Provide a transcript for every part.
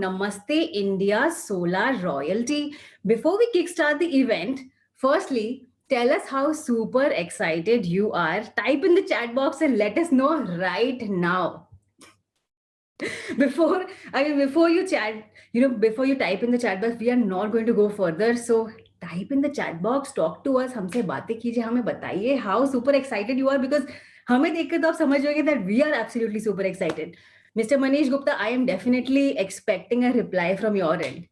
Namaste India Solar Royalty. Before we kickstart the event, firstly, tell us how super excited you are. Type in the chat box and let us know right now. Before you chat, before you type in the chat box, we are not going to go further. So type in the chat box, talk to us, हमसे बातें कीजिए, हमें बताइए how super excited you are, because हमें देखकर तो आप समझ जाओगे that we are absolutely super excited. Mr. Manish Gupta, I am definitely expecting a reply from your end.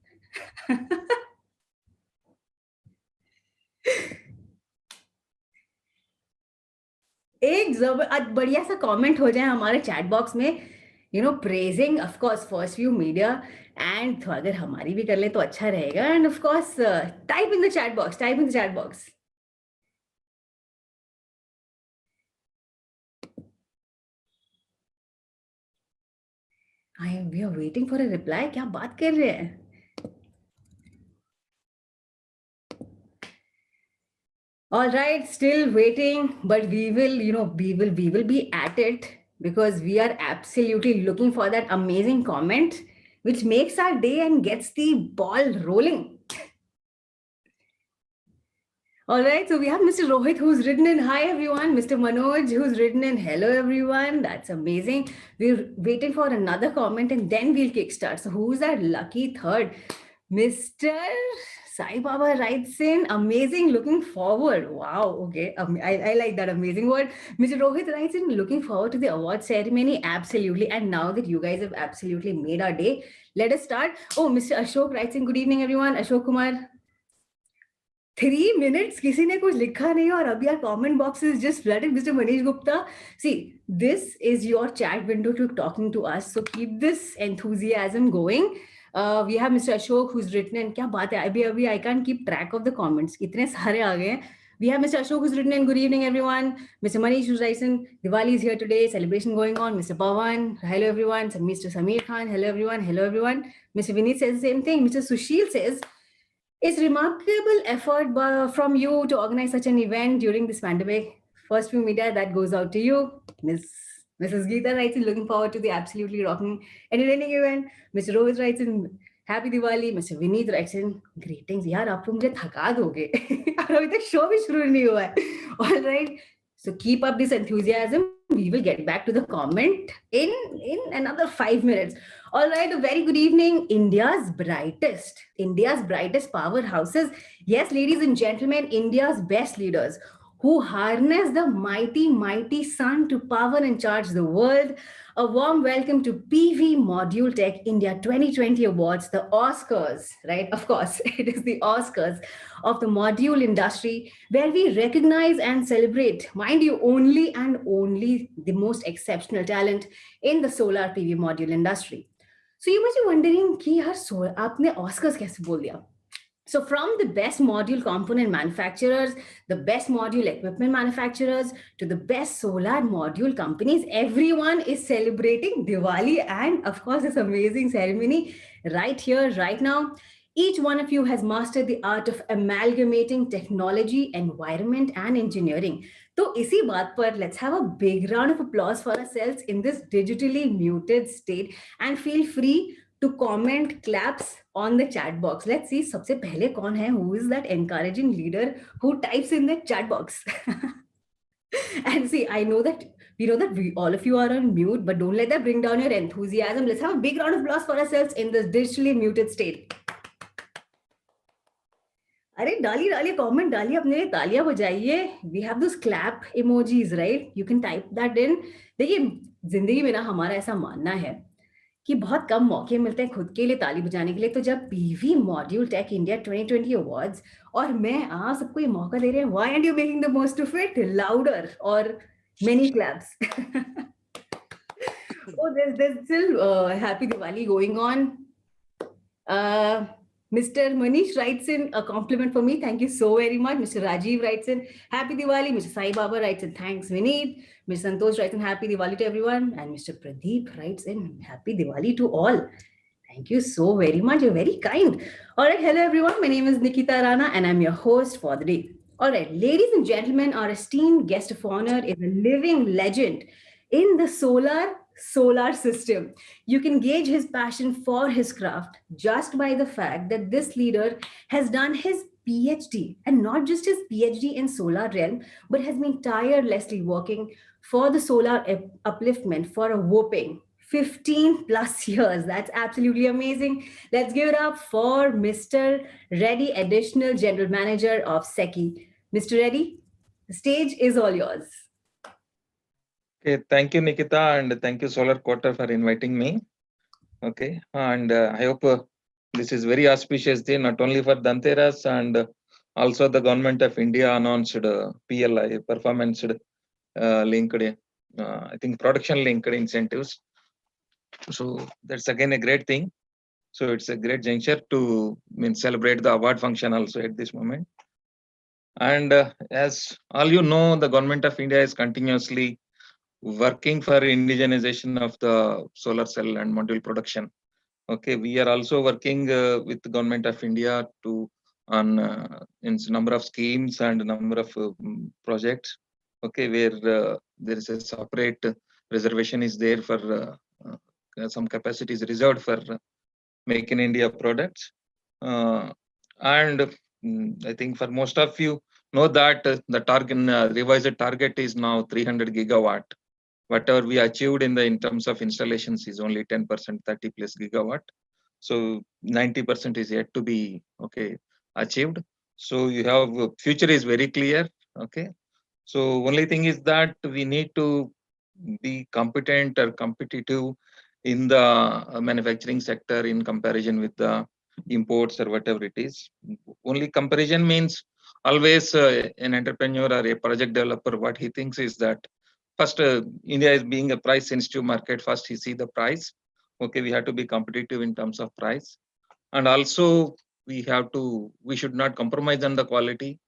एक बढ़िया सा कमेंट हो जाए हमारे चैट बॉक्स में, praising of course first few media, and तो अगर हमारी भी कर ले तो अच्छा रहेगा. And of course type in the chat box. We are waiting for a reply. क्या बात कर रहे हैं? All right, still waiting, but we will be at it, because we are absolutely looking for that amazing comment which makes our day and gets the ball rolling. All right, so we have Mr. Rohit who's written in hi everyone, Mr. Manoj who's written in hello everyone. That's amazing. We're waiting for another comment and then we'll kickstart. So who's that lucky third? Mr. Sai Baba writes in, amazing, looking forward. Wow, okay. I like that, amazing word. Mr. Rohit writes in, looking forward to the award ceremony. Absolutely. And now that you guys have absolutely made our day, let us start. Oh, Mr. Ashok writes in, good evening, everyone. Ashok Kumar. 3 minutes, किसी ने कुछ लिखा नहीं और अभी our comment box is just flooded. Mr. Manish Gupta, see, this is your chat window to talking to us. So keep this enthusiasm going. We have Mr. Ashok who's written in, क्या बात है, अभी I can't keep track of the comments. इतने सारे आ गए हैं. We have Mr. Ashok who's written in, good evening everyone. Mr. Manish who's written, Diwali is here today, celebration going on. Mr. Pawan, hello everyone. Mr. Samir Khan, hello everyone. Mr. Vineet says the same thing. Mr. Sushil says, it's remarkable effort from you to organize such an event during this pandemic. First few media, that goes out to you. Mrs. Geeta writes in, looking forward to the absolutely rocking entertaining event. Mr. Rohit writes in, happy Diwali. Mr. Vineet writes in, greetings. यार आप तो मुझे थका दोगे. अभी तक show भी शुरू नहीं हुआ है. All right. So keep up this enthusiasm. We will get back to the comment in another 5 minutes. All right, a very good evening. India's brightest powerhouses. Yes, ladies and gentlemen, India's best leaders who harness the mighty sun to power and charge the world. A warm welcome to PV ModuleTech India 2020 Awards, the Oscars, right? Of course, it is the Oscars of the module industry, where we recognize and celebrate, mind you, only the most exceptional talent in the solar PV module industry. So you must be wondering, कि यार आपने Oscars कैसे बोल दिया? So from the best module component manufacturers, the best module equipment manufacturers, to the best solar module companies, everyone is celebrating Diwali and of course this amazing ceremony right here, right now. Each one of you has mastered the art of amalgamating technology, environment, and engineering. So isi baat par, let's have a big round of applause for ourselves in this digitally muted state, and feel free to comment claps on the chat box. Let's see, सबसे पहले कौन है? Who is that encouraging leader who types in the chat box? And see, we know that all of you are on mute, but don't let that bring down your enthusiasm. Let's have a big round of applause for ourselves in this digitally muted state. अरे डालिए comment, डालिए अपने लिए तालियां बजाइए. We have those clap emojis, right? You can type that in. देखिए, जिंदगी में ना हमारा ऐसा मानना है कि बहुत कम मौके मिलते हैं खुद के लिए ताली बजाने के लिए. तो जब PV module tech India 2020 awards और मैं आप सबको ये मौका दे रहे हैं, why are you making the most of it? Louder और many claps. Oh, there's still happy Diwali going on. Mr. Manish writes in a compliment for me. Thank you so very much. Mr. Rajiv writes in, happy Diwali. Mr. Sai Baba writes in, thanks, Vineet. Mr. Santosh writes in, happy Diwali to everyone. And Mr. Pradeep writes in, happy Diwali to all. Thank you so very much. You're very kind. All right. Hello, everyone. My name is Nikita Rana, and I'm your host for the day. All right. Ladies and gentlemen, our esteemed guest of honor is a living legend in the solar solar system. You can gauge his passion for his craft just by the fact that this leader has done his PhD, and not just his PhD in solar realm, but has been tirelessly working for the solar upliftment for a whopping 15 plus years. That's absolutely amazing. Let's give it up for Mr. Reddy, Additional General Manager of SECI. Mr. Reddy, the stage is all yours. Okay, thank you, Nikita, and thank you, Solar Quarter, for inviting me. Okay, and I hope this is very auspicious day, not only for Dhanteras, and also the government of India announced PLI, performance linked, I think production linked incentives. So that's again a great thing. So it's a great juncture to celebrate the award function also at this moment. And as all you know, the government of India is continuously working for indigenization of the solar cell and module production. Okay, we are also working with the government of India to on in number of schemes and number of projects. Okay, where there is a separate reservation is there for some capacity is reserved for Make in India products. And I think for most of you know that the target revised target is now 300 gigawatt. Whatever we achieved in terms of installations is only 10%, 30 plus gigawatt. So 90% is yet to be achieved. So you have future is very clear. Okay. So only thing is that we need to be competent or competitive in the manufacturing sector in comparison with the imports or whatever it is. Only comparison means always an entrepreneur or a project developer, what he thinks is that first India is being a price sensitive market. First he see the price. Okay, we have to be competitive in terms of price. And also we should not compromise on the quality.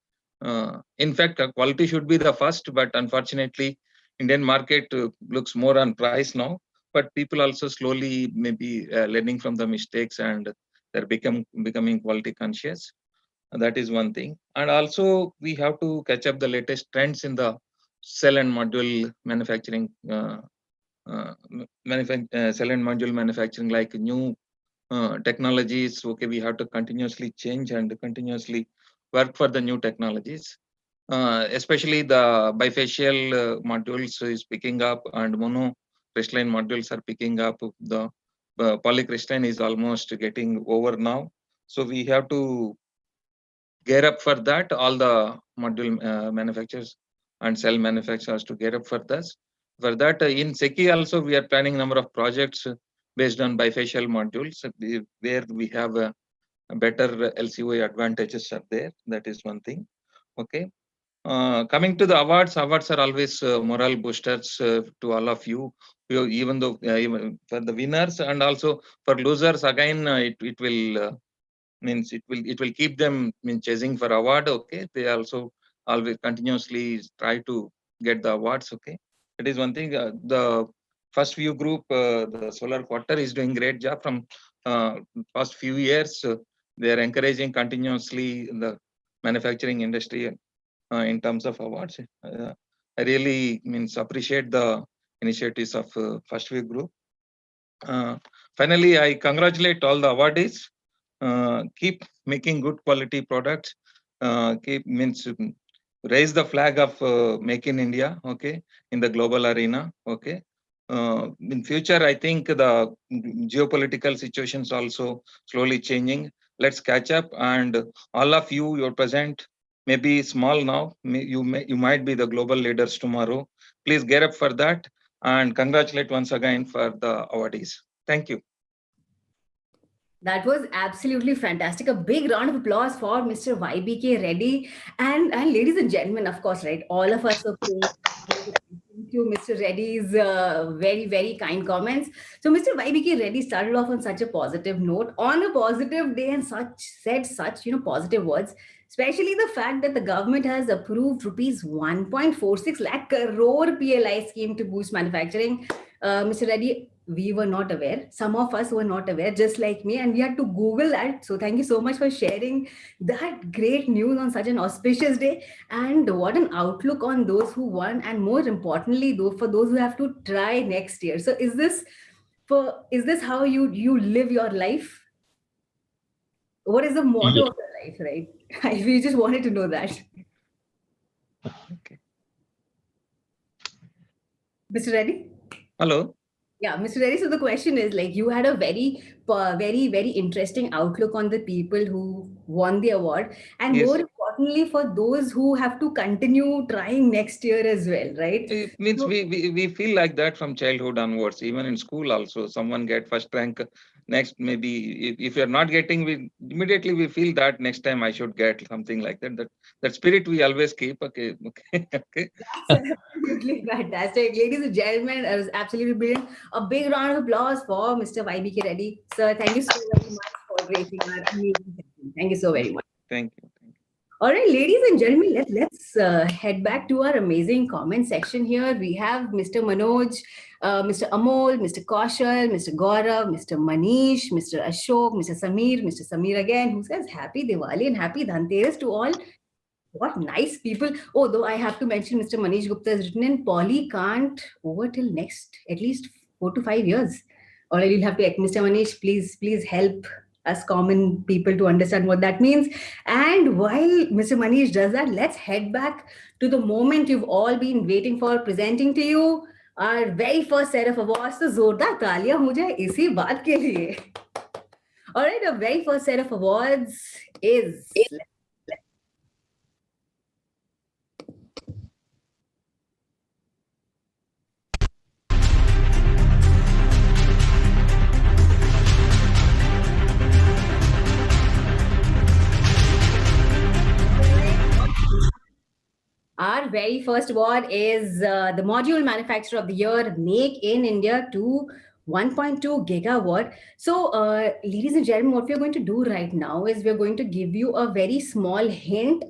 In fact, quality should be the first, but unfortunately, Indian market looks more on price now. But people also slowly maybe learning from the mistakes and they're becoming quality conscious. That is one thing. And also we have to catch up the latest trends in the cell and module manufacturing. Cell and module manufacturing, like new technologies. Okay, we have to continuously change and continuously work for the new technologies. Especially the bifacial modules is picking up, and mono crystalline modules are picking up. The polycrystalline is almost getting over now. So we have to gear up for that. All the module manufacturers and cell manufacturers to gear up for this. For that, in SECI also we are planning number of projects based on bifacial modules, where we have a better LCOE advantages are there. That is one thing. Okay. Coming to the awards are always morale boosters to all of you. Even though even for the winners and also for losers, again it will means it will keep them chasing for award. Okay, they also always continuously try to get the awards. Okay, that is one thing. The first view group, the Solar Quarter, is doing great job from past few years. They are encouraging continuously in the manufacturing industry in terms of awards. I really appreciate the initiatives of first view group. Finally, I congratulate all the awardees. Keep making good quality products. Raise the flag of Make in India. Okay, in the global arena. Okay. In future, I think the geopolitical situations also slowly changing. Let's catch up, and all of you, you're present. Maybe small now. You might be the global leaders tomorrow. Please get up for that, and congratulate once again for the awardees. Thank you. That was absolutely fantastic. A big round of applause for Mr. YBK Reddy. And ladies and gentlemen, of course, right, all of us are paying to Mr. Reddy's very, very kind comments. So Mr. YBK Reddy started off on such a positive note, on a positive day, and said such positive words, especially the fact that the government has approved rupees 1.46 lakh crore PLI scheme to boost manufacturing. Mr. Reddy, we were not aware. Some of us were not aware, just like me, and we had to Google that. So thank you so much for sharing that great news on such an auspicious day. And what an outlook on those who won, and more importantly, though, for those who have to try next year. So is this how you live your life? What is the motto of your life, right? We just wanted to know that. Okay. Mr. Reddy? Hello. Yeah, Mr. Reddy. So the question is like you had a very interesting outlook on the people who won the award, and more Yes. importantly, for those who have to continue trying next year as well, right? It means So we feel like that from childhood onwards. Even in school, also someone get first rank. Next, maybe if you're not getting, we immediately we feel that next time I should get something like that. That spirit we always keep. Okay, okay, okay. that's absolutely fantastic. Ladies and gentlemen, it was absolutely brilliant. A big round of applause for Mr. YBK Reddy. Sir, thank you so very much for gracing our amazing session. Thank you so very much. Thank you. Thank All right, ladies and gentlemen, let's head back to our amazing comment section here. We have Mr. Manoj, Mr. Amol, Mr. Kaushal, Mr. Gaurav, Mr. Manish, Mr. Ashok, Mr. Samir again, who says Happy Diwali and Happy Dhanteras to all. What nice people. Oh, though I have to mention Mr. Manish Gupta has written in Polly can't over till next at least 4 to 5 years. Or you'll have to, Mr. Manish, please help us common people to understand what that means. And while Mr. Manish does that, let's head back to the moment you've all been waiting for, presenting to you our very first set of awards. So जोरदार तालियां हो जाए इसी बात के लिए. All right, our very first set of awards is our very first award is the Module Manufacturer of the Year, Make in India to 1.2 gigawatt. So, ladies and gentlemen, what we're going to do right now is we're going to give you a very small hint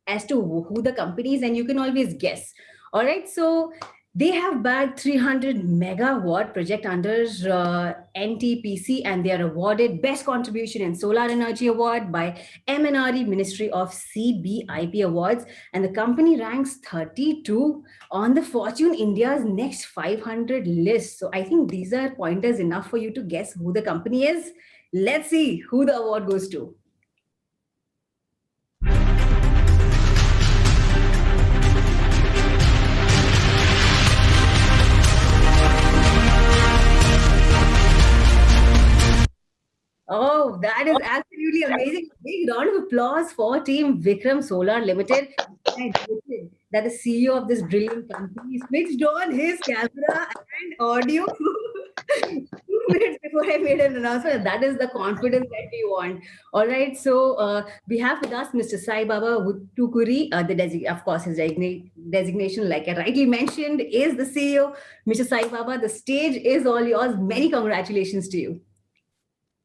as to who the company is, and you can always guess. All right, so they have bagged 300 megawatt project under NTPC, and they are awarded Best Contribution in Solar Energy Award by MNRE Ministry of CBIP Awards, and the company ranks 32 on the Fortune India's Next 500 list. So I think these are pointers enough for you to guess who the company is. Let's see who the award goes to. Oh, that is absolutely amazing. Big round of applause for Team Vikram Solar Limited. I noted that the CEO of this brilliant company switched on his camera and audio 2 minutes before I made an announcement. That is the confidence that we want. All right, so we have with us Mr. Sai Baba Tukuri. Of course, his designation, like I rightly mentioned, is the CEO. Mr. Sai Baba, the stage is all yours. Many congratulations to you.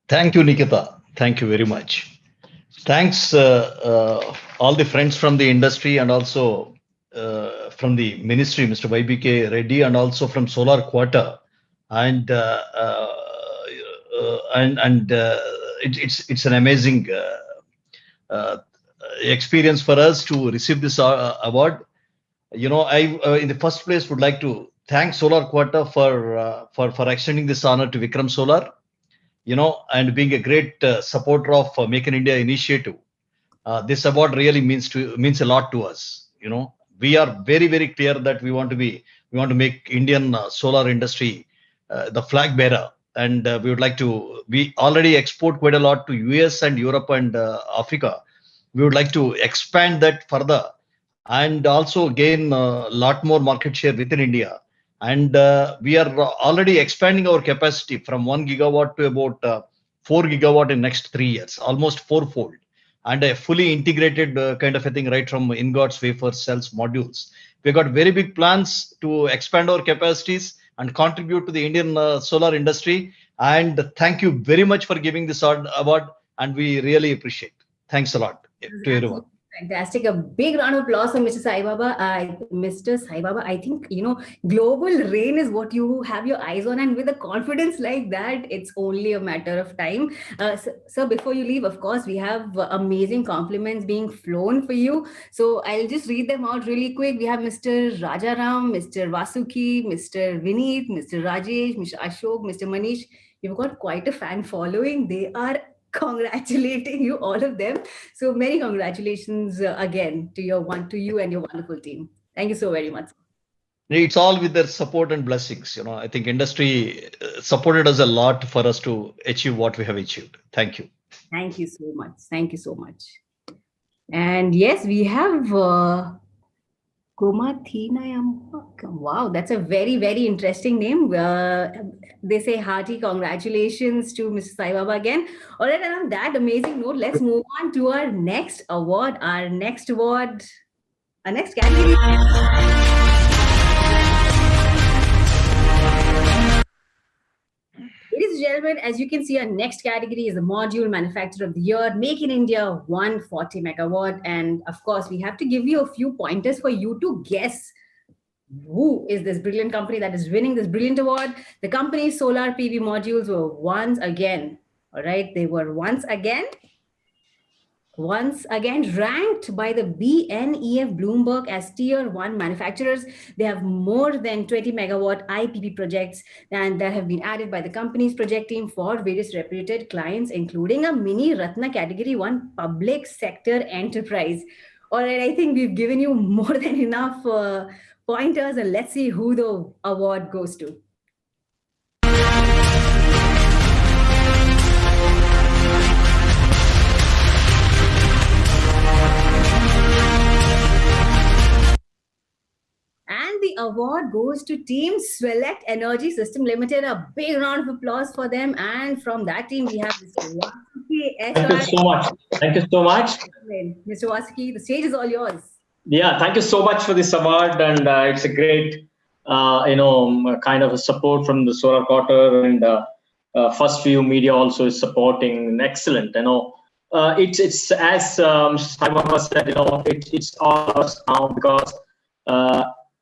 Thank you, Nikita. Thank you very much. Thanks, all the friends from the industry and also from the ministry, Mr. YBK Reddy, and also from Solar Quarter. And it's an amazing experience for us to receive this award. You know, I in the first place would like to thank Solar Quarter for extending this honor to Vikram Solar, you know, and being a great supporter of Make in India initiative. This award really means a lot to us. You know, we are very clear that we want to make Indian solar industry the flag bearer, and we already export quite a lot to US and Europe and Africa. We would like to expand that further and also gain a lot more market share within India. And we are already expanding our capacity from 1 gigawatt to about 4 gigawatt in next 3 years, almost fourfold, and a fully integrated kind of a thing, right from ingots, wafers, cells, modules. We got very big plans to expand our capacities and contribute to the Indian solar industry. And thank you very much for giving this award, and we really appreciate. Thanks a lot to everyone. Fantastic. A big round of applause for Mr. Sai Baba. Mr. Sai Baba, I think, global rain is what you have your eyes on. And with a confidence like that, it's only a matter of time. So before you leave, of course, we have amazing compliments being flown for you. So I'll just read them out really quick. We have Mr. Rajaram, Mr. Vasuki, Mr. Vineet, Mr. Rajesh, Mr. Ashok, Mr. Manish. You've got quite a fan following. They are congratulating you, all of them. So many congratulations again to you and your wonderful team. Thank you so very much. It's all with their support and blessings. I think industry supported us a lot for us to achieve what we have achieved. Thank you. Thank you so much. Thank you so much. And yes, we have Wow, that's a very, very interesting name. They say hearty congratulations to Mr. Sai Baba again. All right, and on that amazing note, let's move on to our next award. Our next category. Ladies and gentlemen, as you can see, our next category is the Module Manufacturer of the Year, Make in India 140 megawatt. And of course, we have to give you a few pointers for you to guess who is this brilliant company that is winning this brilliant award. The company's solar PV modules were once again ranked by the BNEF Bloomberg as tier 1 manufacturers. They have more than 20 megawatt IPP projects, and that have been added by the company's project team for various reputed clients, including a mini Ratna category 1 public sector enterprise. All right, I think we've given you more than enough pointers, and let's see who the award goes to. And the award goes to Team Select Energy System Limited. A big round of applause for them. And from that team, we have Mr. Vasuki. Thank you so much. Thank you so much. Mr. Vasuki, the stage is all yours. Yeah, thank you so much for this award. And it's a great, kind of a support from the Solar Quarter, and First View Media also is supporting. Excellent. It's as Mr. Sai Baba said, it's all us now, because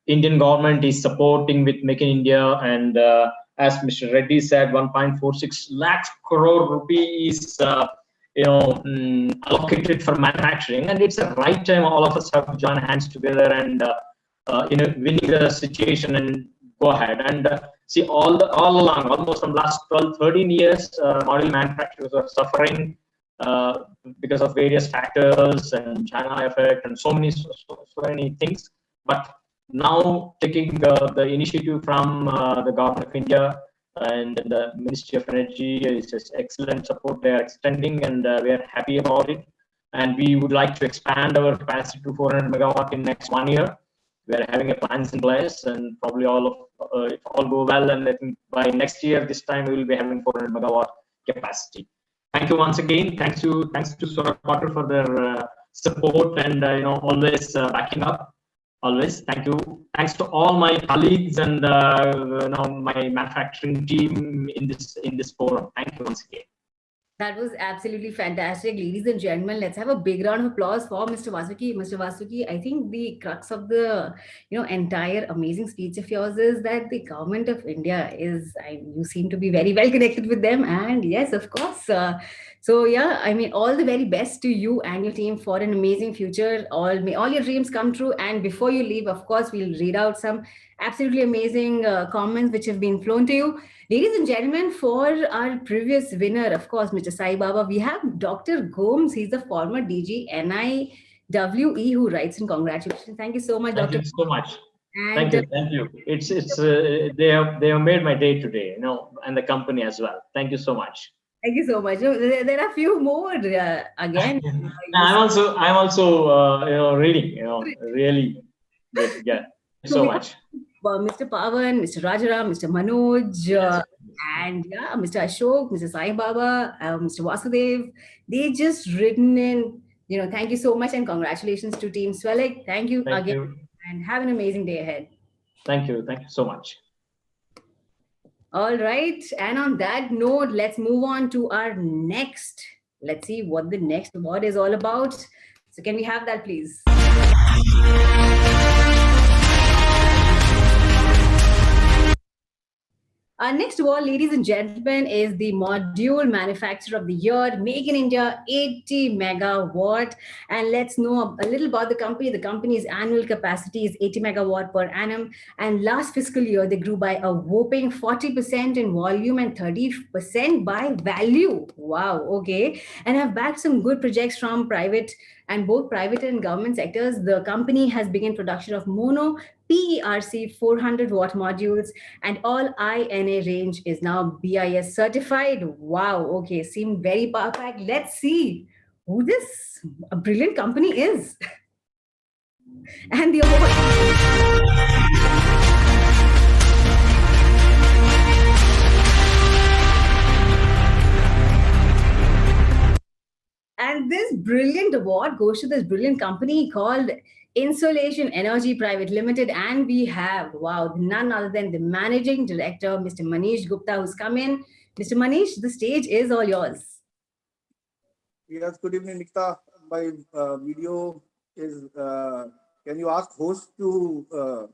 Indian government is supporting with Make in India, and as Mr. Reddy said, 1.46 lakh crore rupees allocated for manufacturing, and it's the right time all of us have to join hands together and winning the situation and go ahead. And see, all along, almost from last 12-13 years, module manufacturers are suffering because of various factors and China effect and so many things. But now taking the initiative from the government of India and the Ministry of Energy is just excellent support they are extending, and we are happy about it. And we would like to expand our capacity to 400 megawatt in next 1 year. We are having a plans in place, and probably if all go well, and I think by next year this time we will be having 400 megawatt capacity. Thank you once again. Thanks to Solar Quarter for their support and always backing up. Always. Thank you. Thanks to all my colleagues and my manufacturing team in this forum. Thank you once again. That was absolutely fantastic. Ladies and gentlemen, let's have a big round of applause for Mr. Vasuki. Mr. Vasuki, I think the crux of the entire amazing speech of yours is that the government of India you seem to be very well connected with them. And yes, of course. So yeah, I mean, all the very best to you and your team for an amazing future. May all your dreams come true. And before you leave, of course, we'll read out some absolutely amazing comments which have been flown to you. Ladies and gentlemen, for our previous winner, of course, Mr. Sai Baba, we have Dr. Gomes. He's the former DG NIWE who writes in congratulations. Thank you so much, Dr. Thank you so much. And thank you. It's they have made my day today, and the company as well. Thank you so much. Thank you so much. There are a few more again. I'm also reading. Really good. Yeah. So much. Mr. Pawan, Mr. Rajaram, Mr. Manoj, and yeah, Mr. Ashok, Mr. Sai Baba, Mr. Vasudev. They just written in, thank you so much and congratulations to Team Swelek. Thank you again and have an amazing day ahead. Thank you. Thank you so much. All right. And on that note, let's move on to our next. Let's see what the next award is all about. So can we have that, please? Our next award, ladies and gentlemen, is the Module Manufacturer of the Year, Make in India 80 megawatt. And let's know a little about the company. The company's annual capacity is 80 megawatt per annum. And last fiscal year, they grew by a whopping 40% in volume and 30% by value. Wow, okay. And have backed some good projects from private and both private and government sectors. The company has begun production of mono PERC 400 watt modules, and all INA range is now BIS certified. Wow, okay, seemed very perfect. Let's see who this brilliant company is. And the And this brilliant award goes to this brilliant company called Insolation Energy Private Limited. And we have, wow, none other than the managing director, Mr. Manish Gupta, who's come in. Mr. Manish, the stage is all yours. Yes, good evening, Nikta. My video is, can you ask host to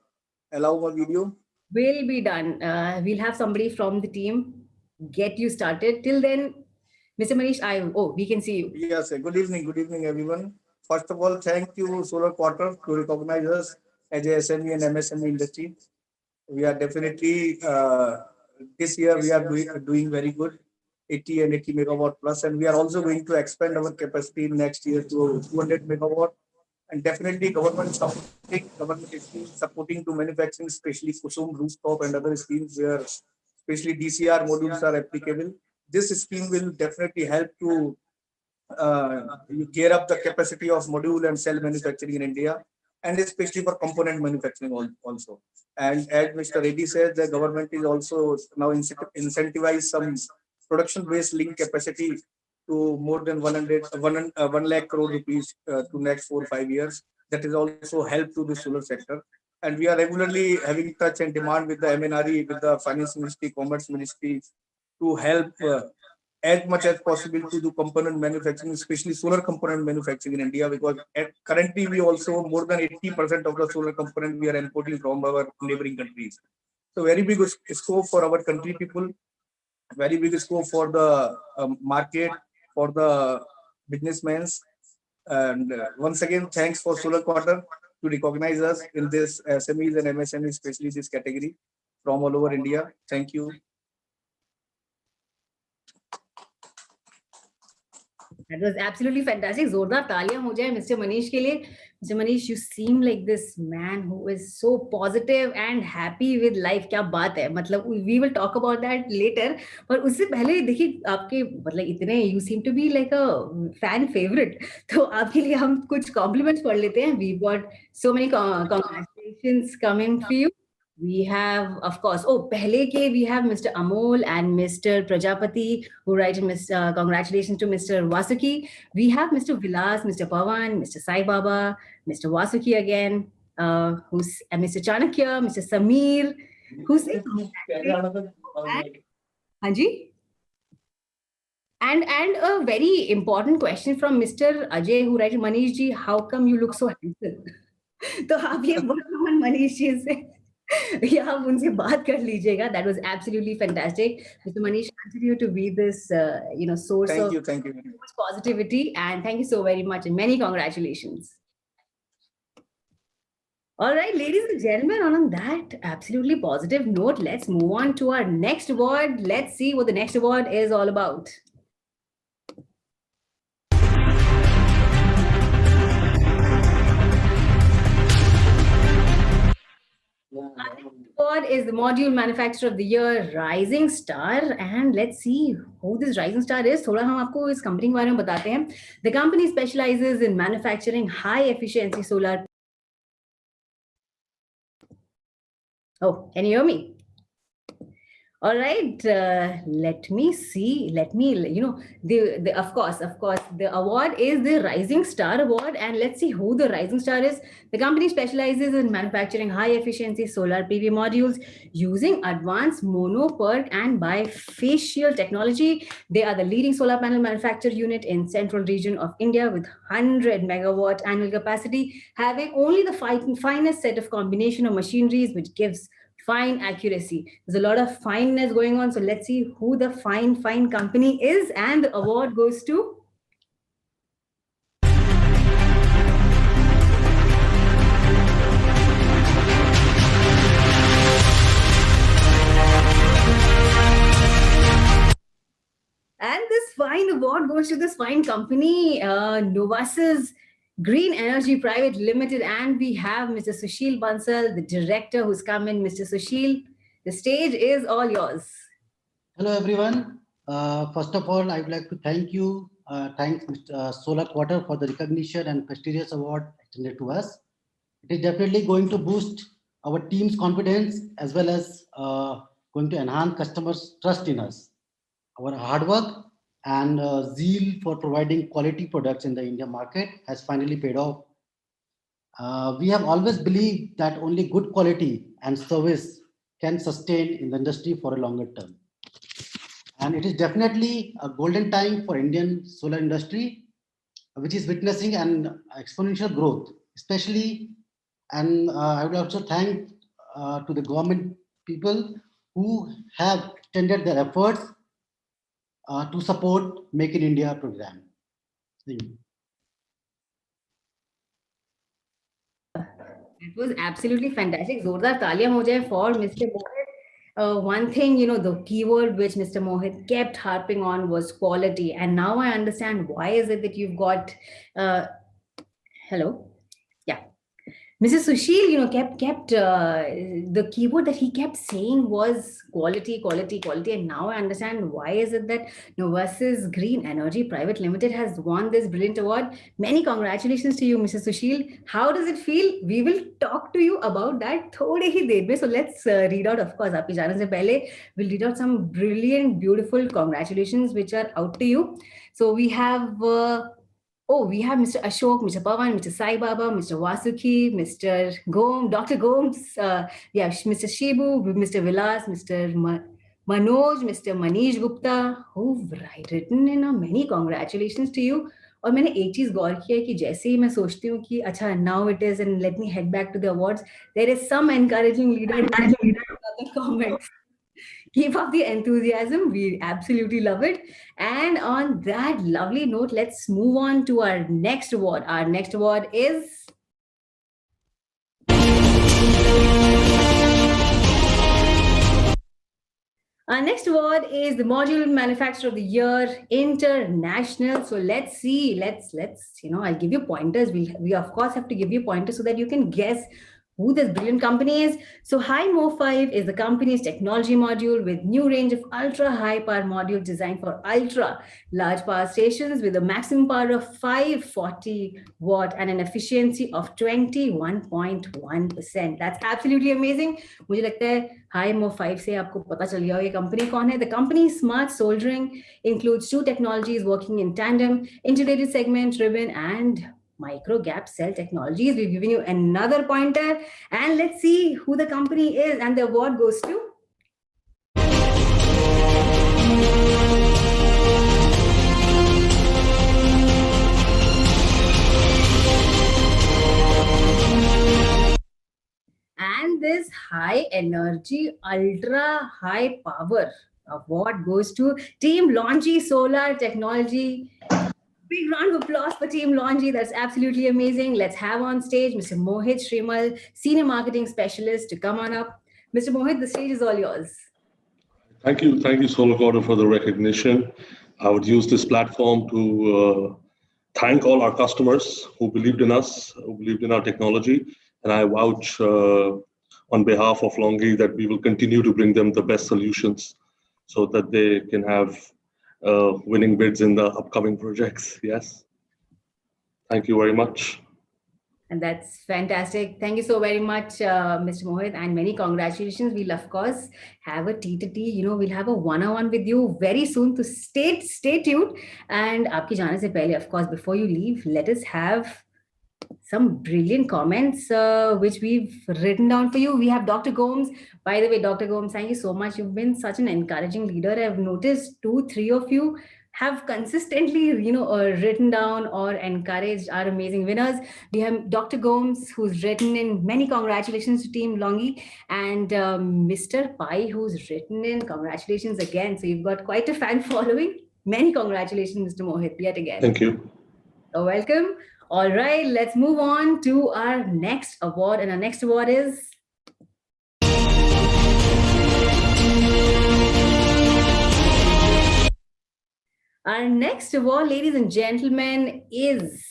allow my video? Will be done. We'll have somebody from the team get you started. Till then, Mr. Manish, we can see you. Yes, good evening, everyone. First of all, thank you, Solar Quarter, to recognize us as a SME and MSME industry. We are definitely, this year we are doing very good, 80 and 80 megawatt plus, and we are also going to expand our capacity next year to 200 megawatt. And definitely government is supporting to manufacturing, especially Kusum rooftop and other schemes where especially DCR modules are applicable. This scheme will definitely help to gear up the capacity of module and cell manufacturing in India, and especially for component manufacturing also. And as Mr. Reddy said, the government is also now incentivize some production-based link capacity to more than 1 lakh crore rupees to next 4 or 5 years. That is also help to the solar sector. And we are regularly having touch and demand with the MNRE, with the Finance Ministry, Commerce Ministry, to help as much as possible to do component manufacturing, especially solar component manufacturing in India, because currently we also more than 80% of the solar component we are importing from our neighboring countries. So very big scope for our country people, very big scope for the market, for the businessmen. And once again, thanks for Solar Quarter to recognize us in this SMEs and MSMEs, especially this category from all over India. Thank you. That was absolutely fantastic. Zordar taaliyan ho jaye Mr. Manish ke liye. Mr. Manish, you seem like this man who is so positive and happy with life. क्या बात है? मतलब we will talk about that later. पर उससे पहले देखिए आपके मतलब इतने you seem to be like a fan favorite. तो आपके लिए हम कुछ compliments पढ़ लेते हैं. We've got so many congratulations coming for you. We have, of course, we have Mr. Amol and Mr. Prajapati who write congratulations to Mr. Vasuki. We have Mr. Vilas, Mr. Pawan, Mr. Sai Baba, Mr. Vasuki again, who's Mr. Chanakya, Mr. Samir, who's Hanji? And a very important question from Mr. Ajay who writes, Manish ji, how come you look so handsome? तो आप ये बोलो मनीष जी से या आप उनसे बात कर लीजिएगा. That was absolutely fantastic. Mr. Manish, continue to be this source of positivity, and thank you so very much and many congratulations. All right, ladies and gentlemen, on that absolutely positive note, let's move on to our next award. Let's see what the next award is all about. Our next award is the Module Manufacturer of the Year Rising Star, and let's see who this Rising Star is. थोड़ा हम आपको इस company के बारे में बताते हैं. The company specializes in manufacturing high efficiency solar. Oh, can you hear me? All right, let me see. Let me, of course, the award is the Rising Star Award. And let's see who the Rising Star is. The company specializes in manufacturing high efficiency solar PV modules using advanced mono, PERC, and bifacial technology. They are the leading solar panel manufacturer unit in central region of India with 100 megawatt annual capacity, having only the finest set of combination of machineries, which gives fine accuracy. There's a lot of fineness going on. So let's see who the fine company is. And the award goes to. And this fine award goes to this fine company, Novas's Green Energy Private Limited. And we have Mr. Sushil Bansal, the director, who's come in. Mr. Sushil, the stage is all yours. Hello, everyone. First of all, I would like to thank you. Thanks, Mr. Solar Quarter, for the recognition and prestigious award extended to us. It is definitely going to boost our team's confidence as well as going to enhance customers' trust in us. Our hard work and zeal for providing quality products in the Indian market has finally paid off. We have always believed that only good quality and service can sustain in the industry for a longer term. And it is definitely a golden time for Indian solar industry, which is witnessing an exponential growth, especially. And I would also thank to the government people who have extended their efforts to support Make in India program. Thank you. It was absolutely fantastic. Zordar taaliyan ho jaye for Mr. Mohit. One thing, the keyword which Mr. Mohit kept harping on was quality. And now I understand why is it that you've got, hello? Yeah. Mr. Sushil, kept the keyword that he kept saying was quality, quality, quality. And now I understand why is it that Novas's Green Energy Private Limited has won this brilliant award. Many congratulations to you, Mr. Sushil. How does it feel? We will talk to you about that thode hi der mein. So let's read out, of course, aapki jane se pehle, we'll read out some brilliant, beautiful congratulations which are out to you. So we have... we have Mr. Ashok, Mr. Pawan, Mr. Sai Baba, Mr. Vasuki, Mr. Gom, Dr. Gomes, Mr. Shibu, Mr. Vilas, Mr. Manoj, Mr. Manish Gupta, who've written in many congratulations to you. और मैंने एक चीज गौर किया कि जैसे ही मैं सोचती हूँ कि अच्छा now it is and let me head back to the awards, there is some encouraging leader in the comments. Keep up the enthusiasm. We absolutely love it. And on that lovely note, let's move on to our next award. Our next award is... Our next award is the Module Manufacturer of the Year International. So let's see. Let's I'll give you pointers. We of course have to give you pointers so that you can guess who this brilliant company is. So HiMo 5 is the company's technology module with new range of ultra high power module designed for ultra large power stations with a maximum power of 540 watt and an efficiency of 21.1%. That's absolutely amazing. मुझे लगता है HiMo 5 से आपको पता चल गया ये company कौन है. The company's smart soldering includes two technologies working in tandem: integrated segment, ribbon, and micro gap cell technologies. We've given you another pointer, and let's see who the company is. And the award goes to... And this high energy, ultra high power award goes to Team Longi Solar Technology. Big round of applause for Team Longi. That's absolutely amazing. Let's have on stage Mr. Mohit Shrimal, Senior Marketing Specialist, to come on up. Mr. Mohit, the stage is all yours. Thank you, Solar Quarter, for the recognition. I would use this platform to thank all our customers who believed in us, who believed in our technology, and I vouch on behalf of Longi that we will continue to bring them the best solutions so that they can have winning bids in the upcoming projects. Yes. Thank you very much. And that's fantastic. Thank you so very much, Mr. Mohit, and many congratulations. We'll of course have a T to T. We'll have a one-on-one with you very soon. So stay tuned. And आपकी जाने से पहले, of course, before you leave, let us have some brilliant comments which we've written down for you. We have Dr. Gomes. By the way, Dr. Gomes, thank you so much. You've been such an encouraging leader. I've noticed 2-3 of you have consistently, written down or encouraged our amazing winners. We have Dr. Gomes, who's written in many congratulations to Team Longi, and Mr. Pai, who's written in congratulations again. So you've got quite a fan following. Many congratulations, Mr. Mohit, yet again. Thank you. So welcome. All right, let's move on to our next award. And our next award is our next award, ladies and gentlemen, is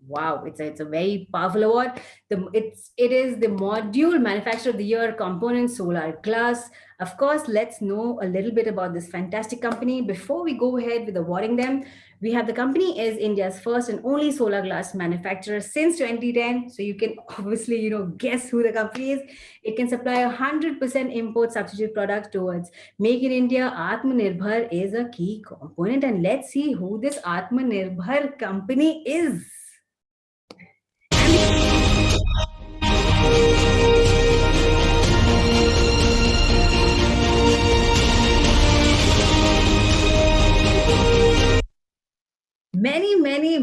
wow, it's a very powerful award. It is the Module Manufacturer of the Year Component Solar Glass. Of course, let's know a little bit about this fantastic company. Before we go ahead with awarding them, we have the company is India's first and only solar glass manufacturer since 2010. So you can obviously, guess who the company is. It can supply 100% import substitute product towards Make in India. Atmanirbhar is a key component. And let's see who this Atmanirbhar company is.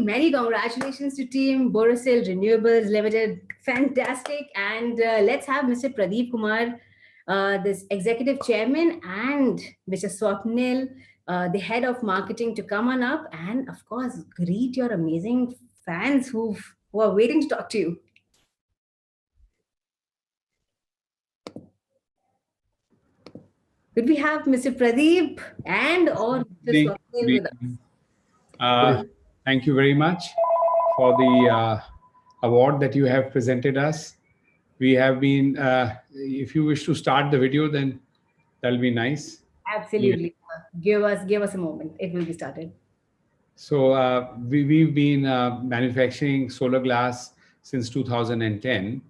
Many congratulations to Team Borosil Renewables Limited. Fantastic. And let's have Mr. Pradeep Kumar, this executive chairman, and Mr. Swapnil, the head of marketing, to come on up and, of course, greet your amazing fans who are waiting to talk to you. Could we have Mr. Pradeep and or Mr. Swapnil with us? Thank you very much for the award that you have presented us. We have been, if you wish to start the video, then that'll be nice. Absolutely. Yeah. Give us a moment. It will be started. So we've been manufacturing solar glass since 2010,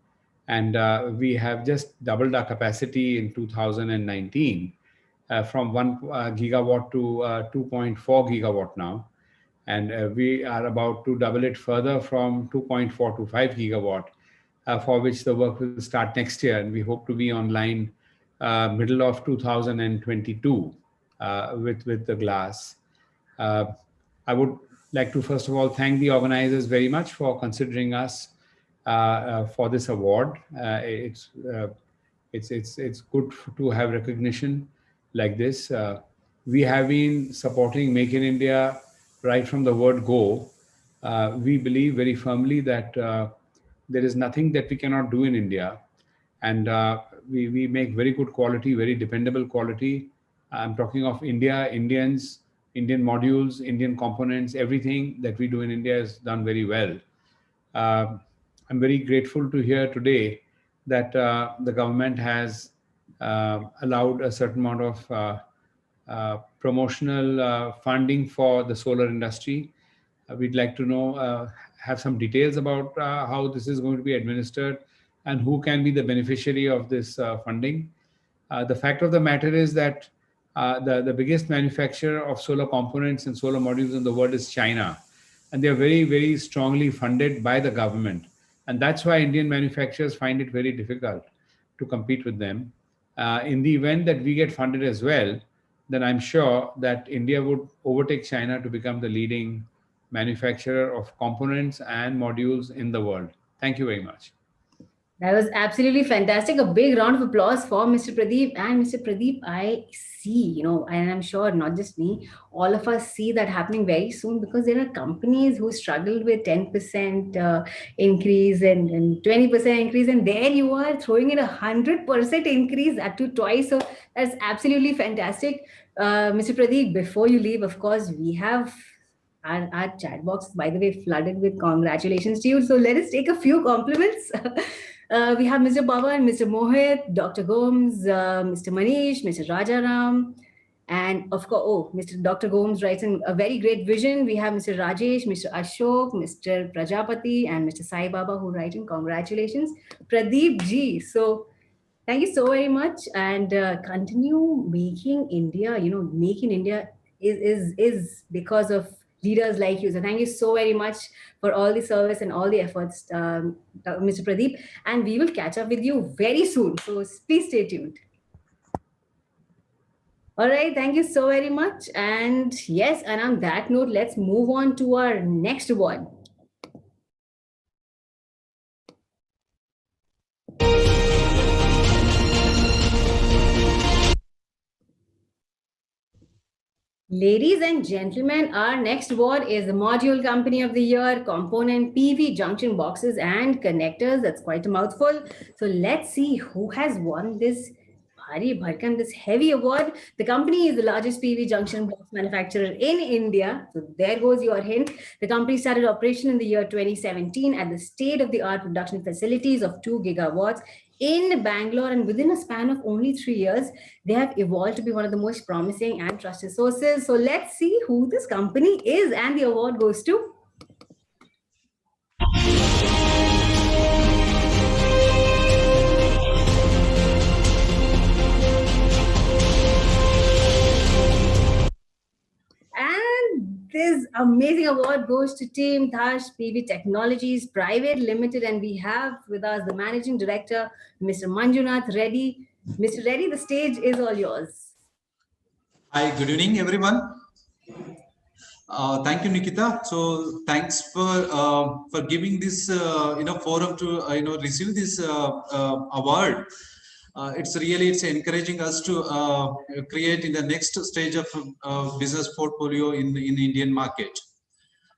and we have just doubled our capacity in 2019 from 1 gigawatt to 2.4 gigawatt now. And we are about to double it further from 2.4 to 5 gigawatt, for which the work will start next year. And we hope to be online middle of 2022 with the glass. I would like to, first of all, thank the organizers very much for considering us for this award. It's good to have recognition like this. We have been supporting Make in India right from the word go. We believe very firmly that there is nothing that we cannot do in India. And we make very good quality, very dependable quality. I'm talking of India, Indians, Indian modules, Indian components. Everything that we do in India is done very well. I'm very grateful to hear today that the government has allowed a certain amount of promotional funding for the solar industry. We'd like to know, have some details about how this is going to be administered and who can be the beneficiary of this funding. The fact of the matter is that the biggest manufacturer of solar components and solar modules in the world is China. And they're very, very strongly funded by the government. And that's why Indian manufacturers find it very difficult to compete with them. In the event that we get funded as well, then I'm sure that India would overtake China to become the leading manufacturer of components and modules in the world. Thank you very much. That was absolutely fantastic. A big round of applause for Mr. Pradeep. And Mr. Pradeep, I see, and I'm sure not just me, all of us see that happening very soon, because there are companies who struggled with 10% increase and 20% increase. And there you are throwing in 100% increase up to twice. So that's absolutely fantastic. Mr. Pradeep, before you leave, of course, we have our chat box, by the way, flooded with congratulations to you. So let us take a few compliments. We have Mr. Pawan, Mr. Mohit, Dr. Gomes, Mr. Manish, Mr. Rajaram, And of course, oh, Mr. Dr. Gomes writes in a very great vision. We have Mr. Rajesh, Mr. Ashok, Mr. Prajapati, and Mr. Sai Baba who write in congratulations. Pradeep Ji. So thank you so very much, and continue making India. Making India is because of leaders like you. So thank you so very much for all the service and all the efforts, Mr. Pradeep. And we will catch up with you very soon. So please stay tuned. All right, thank you so very much. And yes, and on that note, let's move on to our next one. Ladies and gentlemen, our next award is the Module Company of the Year, Component PV Junction Boxes and Connectors. That's quite a mouthful. So let's see who has won this this heavy award. The company is the largest PV junction box manufacturer in India. So there goes your hint. The company started operation in the year 2017 at the state-of-the-art production facilities of 2 gigawatts in Bangalore, and within a span of only 3 years, they have evolved to be one of the most promising and trusted sources. So let's see who this company is, and the award goes to this amazing award goes to Team Dhash PV Technologies Private Limited, and we have with us the Managing Director, Mr. Manjunath Reddy. Mr. Reddy, the stage is all yours. Hi, good evening, everyone. Thank you, Nikita. So thanks for giving this forum to receive this award. It's encouraging us to create in the next stage of business portfolio in the Indian market.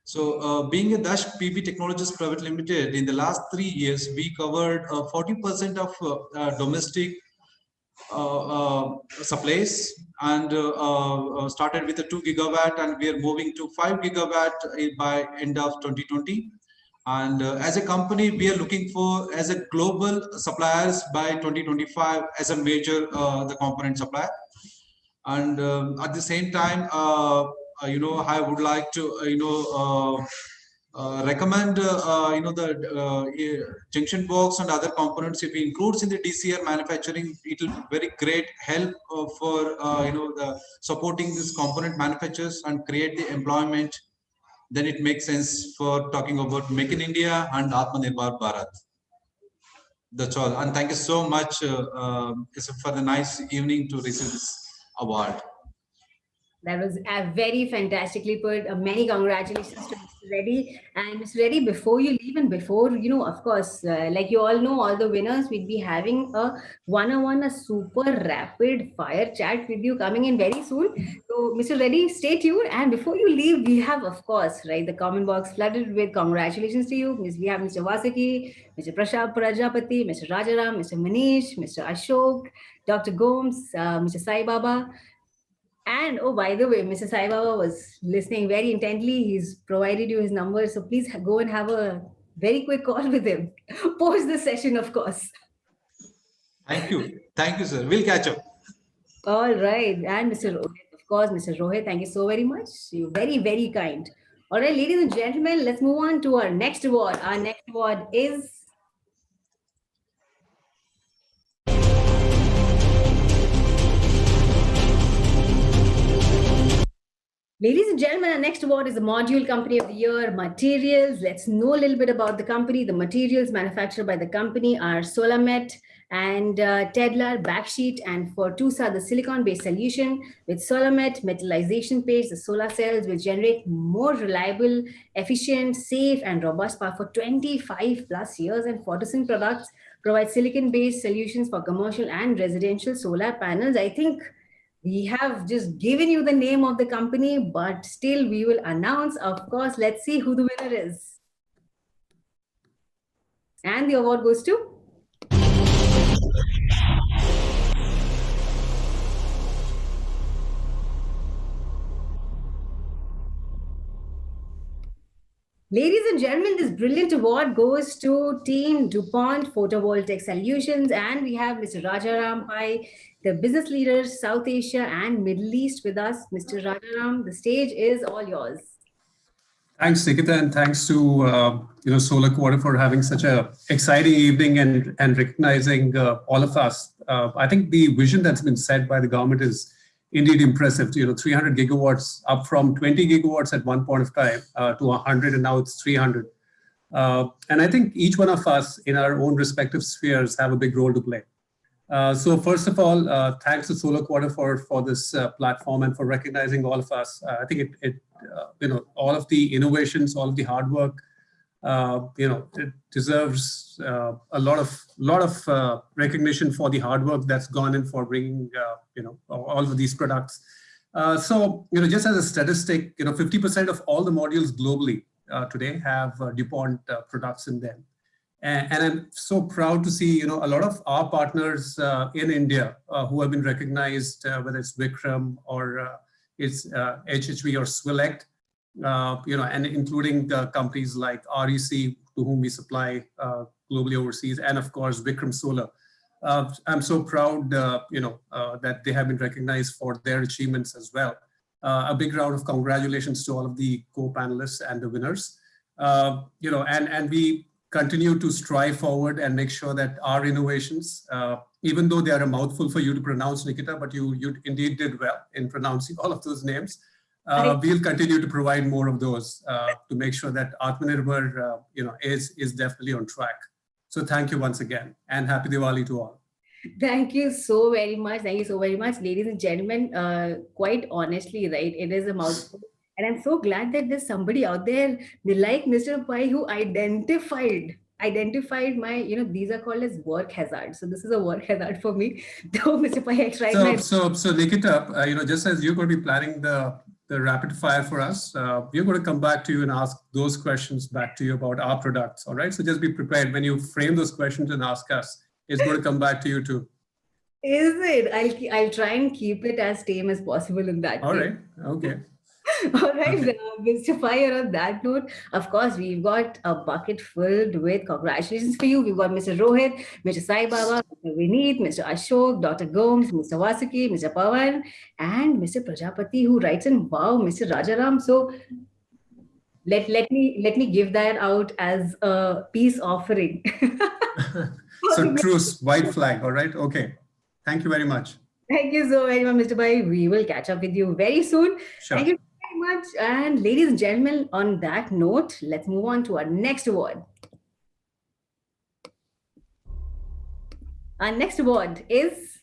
So being a Dash PV Technologies Private Limited, in the last 3 years, we covered 40% of domestic supplies, and started with a 2 gigawatt, and we are moving to 5 gigawatt by end of 2020. And as a company, we are looking for as a global suppliers by 2025 as a major the component supplier. And at the same time, I would like to recommend the junction box and other components. If it includes in the DCR manufacturing, it will be very great help for the supporting this component manufacturers and create the employment. Then it makes sense for talking about Make in India and Atmanirbhar Bharat. That's all. And thank you so much for the nice evening to receive this award. That was very fantastically put. Many congratulations to Mr. Reddy. And Mr. Reddy, before you leave and before, of course, like you all know, all the winners, we'll be having a one-on-one, a super rapid fire chat with you coming in very soon. So, Mr. Reddy, stay tuned. And before you leave, we have, of course, right, the comment box flooded with congratulations to you. We have Mr. Vasaki, Mr. Prajapati, Mr. Rajaram, Mr. Manish, Mr. Ashok, Dr. Gomes, Mr. Sai Baba. And oh, by the way, Mr. Sai Baba was listening very intently. He's provided you his number. So please go and have a very quick call with him. Post the session, of course. Thank you. Thank you, sir. We'll catch up. All right. And Mr. Rohit, of course, Mr. Rohit, thank you so very much. You're very, very kind. All right, ladies and gentlemen, let's move on to our next award. Our next award is Ladies and gentlemen, our next award is the Module Company of the Year, Materials. Let's know a little bit about the company. The materials manufactured by the company are Solamet and Tedlar backsheet, and for TUSA, the silicon-based solution. With Solamet metallization paste, the solar cells will generate more reliable, efficient, safe, and robust power for 25 plus years. And Photosyn products provide silicon-based solutions for commercial and residential solar panels. I think we have just given you the name of the company, but still we will announce, of course. Let's see who the winner is. And the award goes to Ladies and gentlemen, this brilliant award goes to Team DuPont Photovoltaic Solutions, and we have Mr. Rajaram Pai, the business leader, South Asia and Middle East with us. Mr. Rajaram, the stage is all yours. Thanks, Nikita, and thanks to Solar Quarter for having such a exciting evening and recognizing all of us. I think the vision that's been set by the government is indeed impressive. 300 gigawatts up from 20 gigawatts at one point of time to 100, and now it's 300. And I think each one of us in our own respective spheres have a big role to play. So first of all, thanks to Solar Quarter for this platform and for recognizing all of us. I think all of the innovations, all of the hard work, it deserves a lot of recognition for the hard work that's gone in for bringing all of these products. So just as a statistic, 50% of all the modules globally today have DuPont products in them. And I'm so proud to see, a lot of our partners in India who have been recognized, whether it's Vikram or it's HHV or Swilect, and including companies like REC, to whom we supply globally overseas, and of course, Vikram Solar. I'm so proud, that they have been recognized for their achievements as well. A big round of congratulations to all of the co-panelists and the winners. And we continue to strive forward and make sure that our innovations, even though they are a mouthful for you to pronounce, Nikita, but you indeed did well in pronouncing all of those names. We'll continue to provide more of those to make sure that Atmanirbhar, is definitely on track. So thank you once again, and happy Diwali to all. Thank you so very much. Thank you so very much, ladies and gentlemen. Quite honestly, right, it is a mouthful. And I'm so glad that there's somebody out there like Mr. Pai who identified my, these are called as work hazards. So this is a work hazard for me. So Mr. Pai, I tried So Nikita, just as you're going to be planning the rapid fire for us, we're going to come back to you and ask those questions back to you about our products. All right. So just be prepared when you frame those questions and ask us. It's going to come back to you too. Is it? I'll try and keep it as tame as possible in that. All right. Okay. All right, Okay. Mr. Fire, on that note, of course, we've got a bucket filled with congratulations for you. We've got Mr. Rohit, Mr. Sai Baba, Mr. Vineet, Mr. Ashok, Dr. Gomes, Mr. Vasuki, Mr. Pawan, and Mr. Prajapati, who writes in, wow, Mr. Rajaram. So let me give that out as a peace offering. So truce, white flag. All right. Okay. Thank you very much. Thank you so very much, Mr. Pai. We will catch up with you very soon. Sure. Thank you very much. And ladies and gentlemen, on that note, let's move on to our next award. Our next award is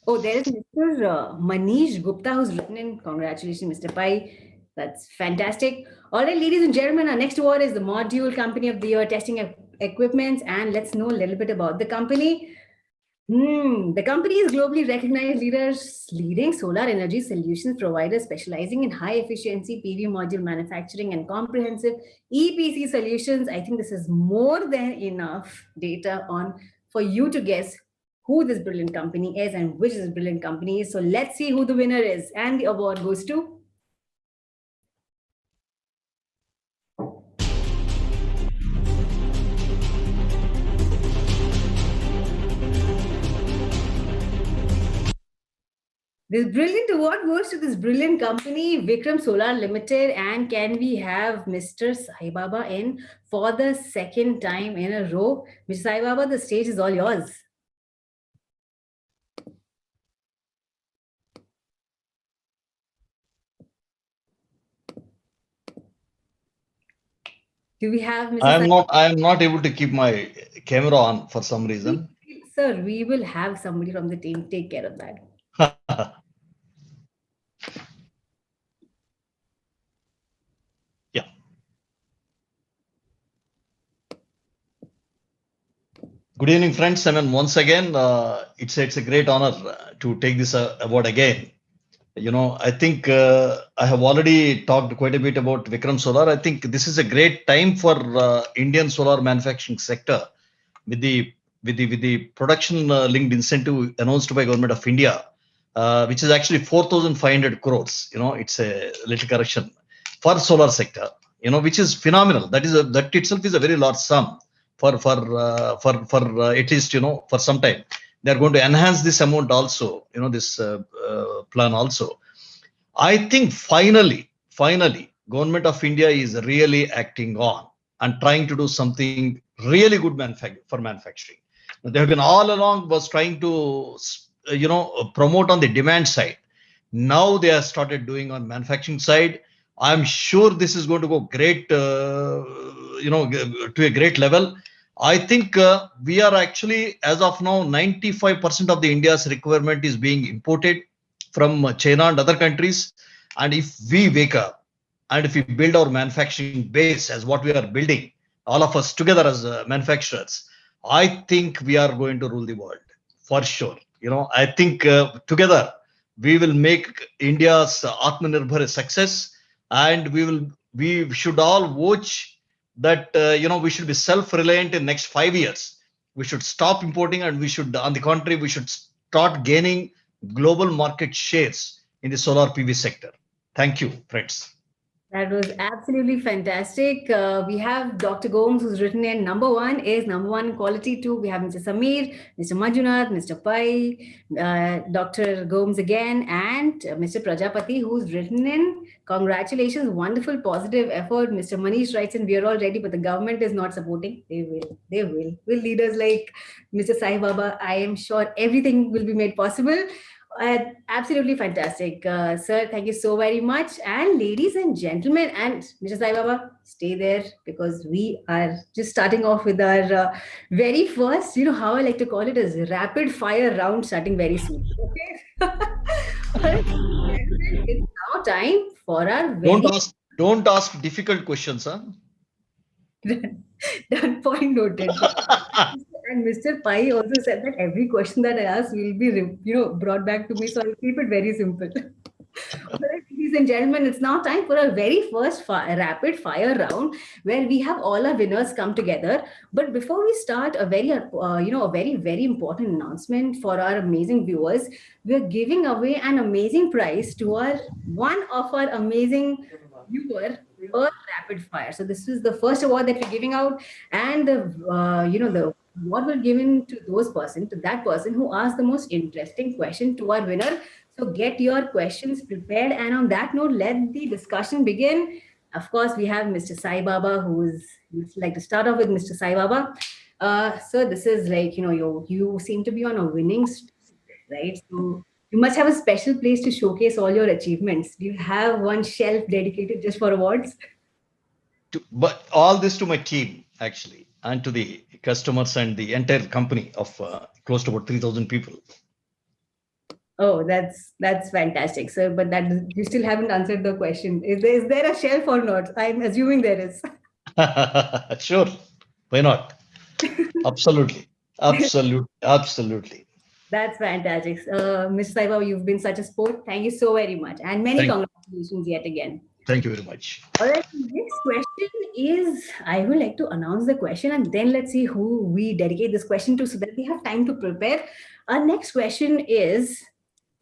there is Mr. Manish Gupta who's written in. Congratulations, Mr. Pai. That's fantastic. All right, ladies and gentlemen, our next award is the Module Company of the Year Testing Equipment. And let's know a little bit about the company. The company is globally recognized leading solar energy solutions provider specializing in high efficiency PV module manufacturing and comprehensive EPC solutions. I think this is more than enough data for you to guess who this brilliant company is and which this brilliant company is. So let's see who the winner is. And the award goes to this brilliant award goes to this brilliant company, Vikram Solar Limited. And can we have Mr. Sai Baba in for the second time in a row? Mr. Sai Baba, the stage is all yours. Do we have Mr. I am not able to keep my camera on for some reason. Sir, we will have somebody from the team take care of that. Yeah. Good evening, friends. I mean, once again, it's a great honor to take this award again. I think I have already talked quite a bit about Vikram Solar. I think this is a great time for Indian solar manufacturing sector with the production linked incentive announced by Government of India. which is actually 4,500 crores. It's a little correction for solar sector. Which is phenomenal. That itself is a very large sum for at least for some time. They are going to enhance this amount also. This plan also. I think finally, Government of India is really acting on and trying to do something really good for manufacturing. They have been all along was trying to, promote on the demand side. Now they have started doing on manufacturing side. I'm sure this is going to go great, to a great level. I think we are actually, as of now, 95% of the India's requirement is being imported from China and other countries. And if we wake up and if we build our manufacturing base as what we are building, all of us together as manufacturers, I think we are going to rule the world for sure. I think together we will make India's Atmanirbhar a success, and we should all watch that, we should be self-reliant in next 5 years. We should stop importing, and we should, on the contrary, we should start gaining global market shares in the solar PV sector. Thank you, friends. That was absolutely fantastic. We have Dr. Gomes, who's written in number one in quality. Two, we have Mr. Samir, Mr. Manjunath, Mr. Pai, Dr. Gomes again, and Mr. Prajapati, who's written in congratulations, wonderful, positive effort. Mr. Manish writes in, we are all ready, but the government is not supporting. They will. Will leaders like Mr. Sai Baba, I am sure everything will be made possible. Absolutely fantastic, sir. Thank you so very much. And ladies and gentlemen, and Mr. Sai Baba, stay there, because we are just starting off with our very first, how I like to call it, is rapid fire round starting very soon. Okay. It's now time for our Don't ask difficult questions, huh? That point noted. And Mr. Pai also said that every question that I ask will be, brought back to me. So I'll keep it very simple. Alright, ladies and gentlemen, it's now time for our very first rapid fire round, where we have all our winners come together. But before we start, a very, very important announcement for our amazing viewers. We're giving away an amazing prize to one of our amazing viewer per rapid fire. So this is the first award that we're giving out, and the award will given to that person who asked the most interesting question to our winner. So get your questions prepared, and on that note, let the discussion begin. Of course, we have Mr. Sai Baba, who's like to start off with Mr. Sai Baba. So this is like, you seem to be on a winning streak, right? So you must have a special place to showcase all your achievements. Do you have one shelf dedicated just for awards? But all this to my team, actually, and to the customers and the entire company of close to about 3,000 people. Oh, that's fantastic, sir. But that you still haven't answered the question. Is there a shelf or not? I'm assuming there is. Sure. Why not? Absolutely. That's fantastic. Mr. Saiba, you've been such a sport. Thank you so very much. And many congratulations yet again. Thank you very much. All right. Next question is, I would like to announce the question, and then let's see who we dedicate this question to so that we have time to prepare. Our next question is,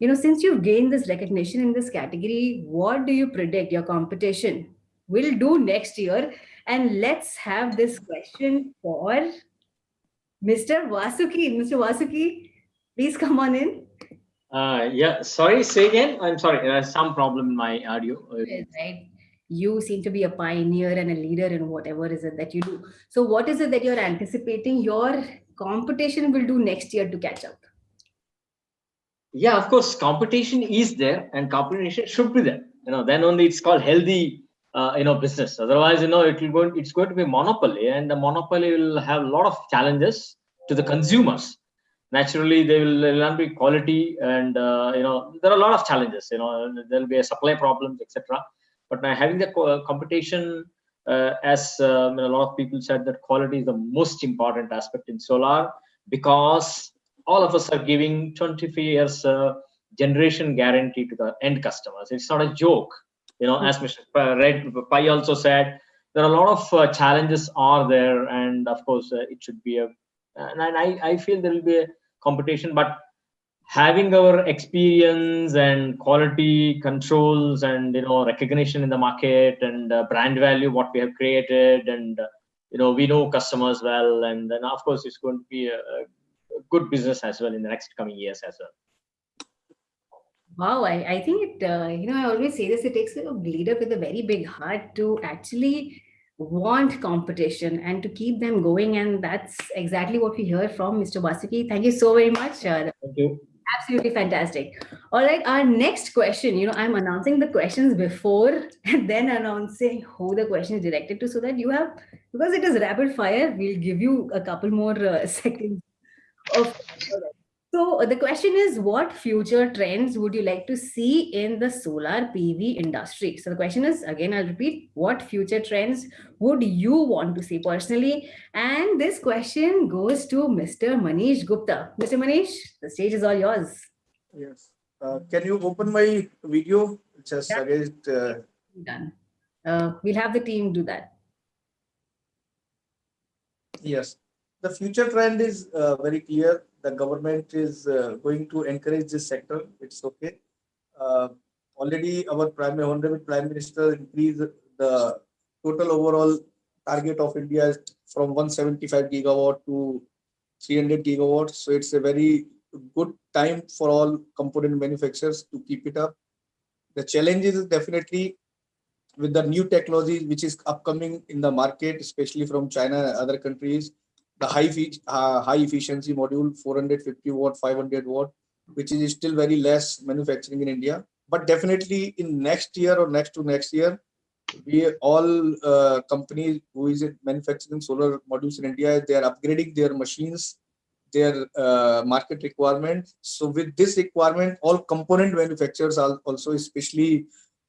since you've gained this recognition in this category, what do you predict your competition will do next year? And let's have this question for Mr. Vasuki. Mr. Vasuki, please come on in. Yeah, sorry, say again. I'm sorry, there's some problem in my audio. Right. You seem to be a pioneer and a leader in whatever is it that you do. So what is it that you're anticipating your competition will do next year to catch up? Yeah, of course, competition is there, and competition should be there. Then only it's called healthy, business. Otherwise, it's going to be monopoly, and the monopoly will have a lot of challenges to the consumers. Naturally, there will not be quality, and there are a lot of challenges. There will be a supply problems, etc. But by having the competition, as a lot of people said, that quality is the most important aspect in solar, because all of us are giving 25 years generation guarantee to the end customers. It's not a joke. As Mr. Pai also said, there are a lot of challenges are there, and of course it should be and I feel there will be a competition, but having our experience and quality controls and recognition in the market and brand value what we have created, and we know customers well, and then of course it's going to be a good business as well in the next coming years as well. Wow, I think it, I always say this, it takes a leader with a very big heart to actually want competition and to keep them going. And that's exactly what we heard from Mr. Basuki. Thank you so very much. Thank you. Absolutely fantastic. All right, our next question, I'm announcing the questions before and then announcing who the question is directed to, so that you have, because it is rapid fire, we'll give you a couple more seconds of. So the question is, what future trends would you like to see in the solar PV industry? So the question is, again, I'll repeat, what future trends would you want to see personally? And this question goes to Mr. Manish Gupta. Mr. Manish, the stage is all yours. Yes. Can you open my video? Just against. Done. We'll have the team do that. Yes. The future trend is very clear. The government is going to encourage this sector. It's okay. Already our Honorable Prime Minister increased the total overall target of India from 175 gigawatt to 300 gigawatts. So it's a very good time for all component manufacturers to keep it up. The challenge is definitely with the new technology which is upcoming in the market, especially from China and other countries, the high efficiency module 450 watt, 500 watt, which is still very less manufacturing in India. But definitely in next year or next to next year, we all companies who is manufacturing solar modules in India, they are upgrading their machines, their market requirement. So with this requirement, all component manufacturers are also, especially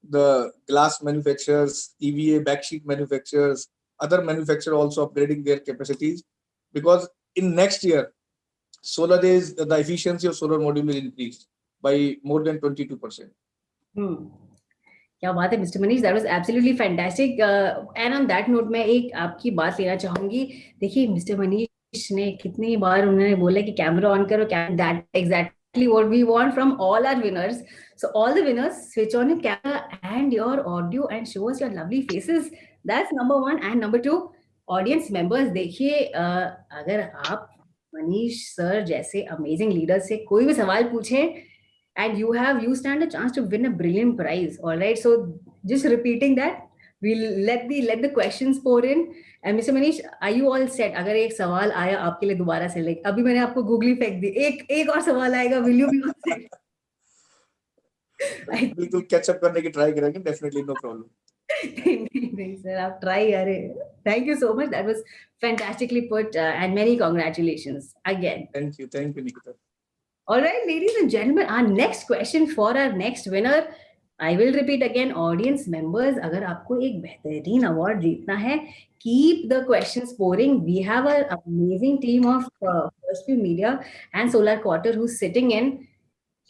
the glass manufacturers, EVA backsheet manufacturers, other manufacturers also upgrading their capacities, because in next year, solar days, the efficiency of solar module will increase by more than 22%. क्या बात है mister Manish, that was absolutely fantastic. And on that note मैं एक आपकी बात लेना चाहूंगी. देखिए मिस्टर मनीष ने कितनी बार उन्होंने बोला कि कैमरा ऑन करो, that exactly what we want from all our winners. So all the winners, switch on your camera and your audio and show us your lovely faces. That's number 1. And number 2, audience members, देखिए अगर आप Manish sir जैसे amazing leader से कोई भी सवाल पूछें, and you stand a chance to win a brilliant prize. All right, so just repeating that, we'll let the questions pour in. And Mr. Manish, are you all set? अगर एक सवाल आया आपके लिए दोबारा से, like अभी मैंने आपको गूगली फेंक दी, एक और सवाल आएगा, will you be all set? बिल्कुल कैच अप करने की ट्राई करेंगे, डेफिनेटली नो प्रॉब्लम. नहीं सर, आप ट्राई करें. Thank you so much, that was fantastically put, and many congratulations again. Thank you Nikita. All right, ladies and gentlemen, our next question for our next winner. I will repeat again, audience members, अगर आपको एक बेहतरीन award जीतना है, keep the questions pouring. We have an amazing team of First View Media and Solar Quarter who's sitting in,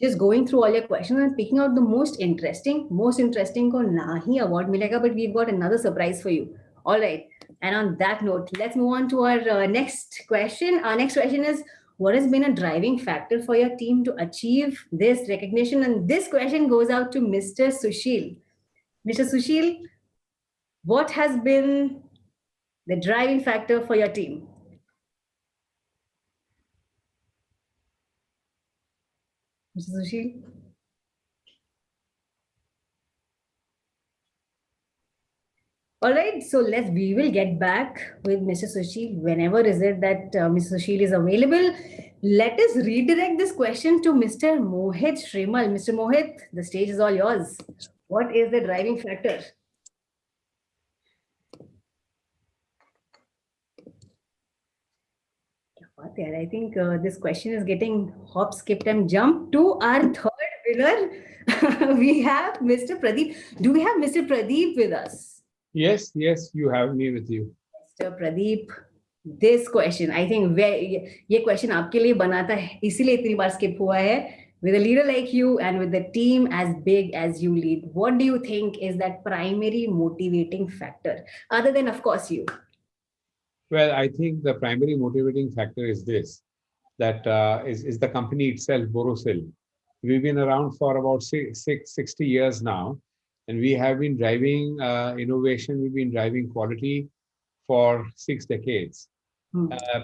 just going through all your questions and picking out the most interesting. Most interesting को ना ही award मिलेगा, but we've got another surprise for you. All right, and on that note, let's move on to our next question. Our next question is, what has been a driving factor for your team to achieve this recognition? And this question goes out to Mr. Sushil. Mr. Sushil, what has been the driving factor for your team? Mr. Sushil? All right, so we will get back with Mr. Sushil whenever is it that Mr. Sushil is available. Let us redirect this question to Mr. Mohit Shrimal. Mr. Mohit, the stage is all yours. What is the driving factor? I think this question is getting hop, skipped, and jumped to our third winner. We have Mr. Pradeep. Do we have Mr. Pradeep with us? Yes, you have me with you. Mr. Pradeep, this question, I think ये question आपके लिए बना था, इसीलिए इतनी बार skip हुआ है. With a leader like you and with the team as big as you lead, what do you think is that primary motivating factor, other than, of course, you? Well, I think the primary motivating factor is this. that is the company itself, Borosil. We've been around for about 60 years now, and we have been driving innovation. We've been driving quality for 6 decades.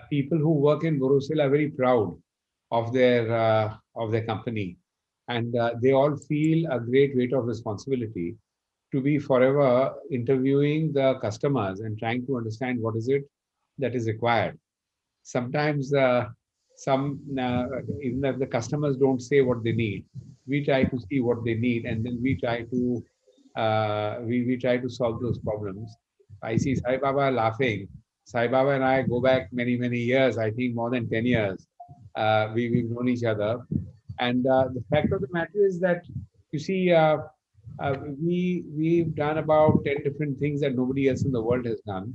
People who work in Borosil are very proud of their company, and they all feel a great weight of responsibility to be forever interviewing the customers and trying to understand what is it that is required. Sometimes even if the customers don't say what they need, we try to see what they need, and then we try to we try to solve those problems. I see Sai Baba laughing. Sai Baba and I go back many years. I think more than 10 years. We've known each other, and the fact of the matter is that you see. We've done about 10 different things that nobody else in the world has done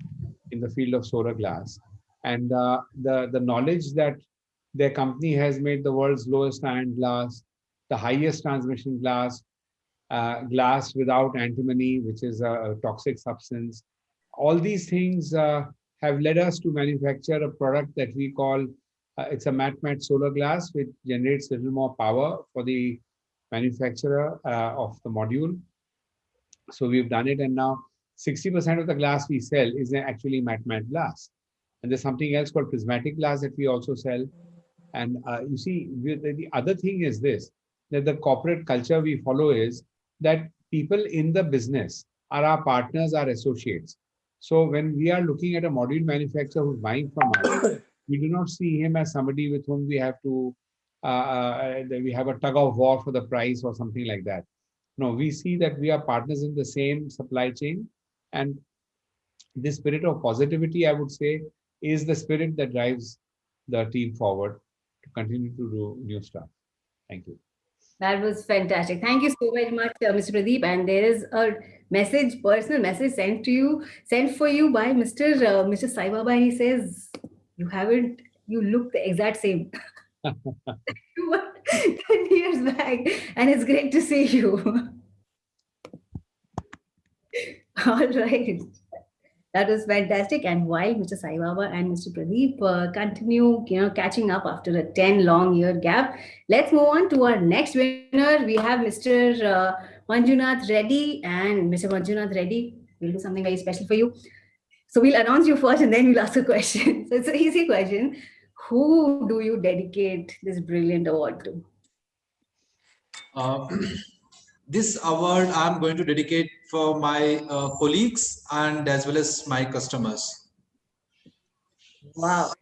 in the field of solar glass, and the knowledge that their company has made the world's lowest iron glass, the highest transmission glass, glass without antimony, which is a toxic substance. All these things have led us to manufacture a product that we call it's a matte solar glass, which generates a little more power for the manufacturer of the module. So we've done it, and now 60% of the glass we sell is actually matte glass. And there's something else called prismatic glass that we also sell. And you see, the other thing is this, that the corporate culture we follow is that people in the business are our partners, our associates. So when we are looking at a module manufacturer who's buying from us, we do not see him as somebody with whom we have to, we have a tug of war for the price or something like that. No, we see that we are partners in the same supply chain. And this spirit of positivity, I would say, is the spirit that drives the team forward to continue to do new stuff. Thank you. That was fantastic. Thank you so very much, Mr. Pradeep. And there is a message, personal message sent for you by Mr. Sai Baba. He says, you look the exact same. 10 years back, and it's great to see you. All right. That was fantastic. And while Mr. Sai Baba and Mr. Pradeep continue, catching up after a 10 long year gap, let's move on to our next winner. We have Mr. Manjunath Reddy, and Mr. Manjunath Reddy will do something very special for you. So we'll announce you first, and then we'll ask a question. So it's an easy question. Who do you dedicate this brilliant award to? This award I'm going to dedicate for my colleagues and as well as my customers. Wow.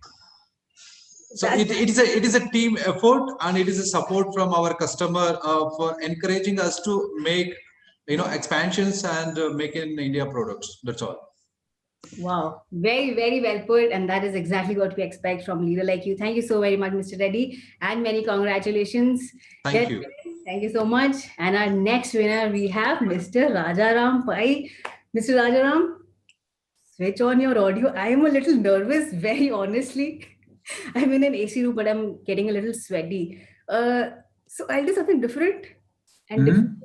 So it is a team effort, and it is a support from our customer for encouraging us to make expansions and make in India products. That's all. Wow, very well put, and that is exactly what we expect from a leader like you. Thank you so very much, Mr. Reddy, and many congratulations. Thank you. Thank you so much. And our next winner, we have Mr. Rajaram Pai. Mr. Rajaram, switch on your audio. I am a little nervous, very honestly. I'm in an AC room, but I'm getting a little sweaty. So I'll do something different. And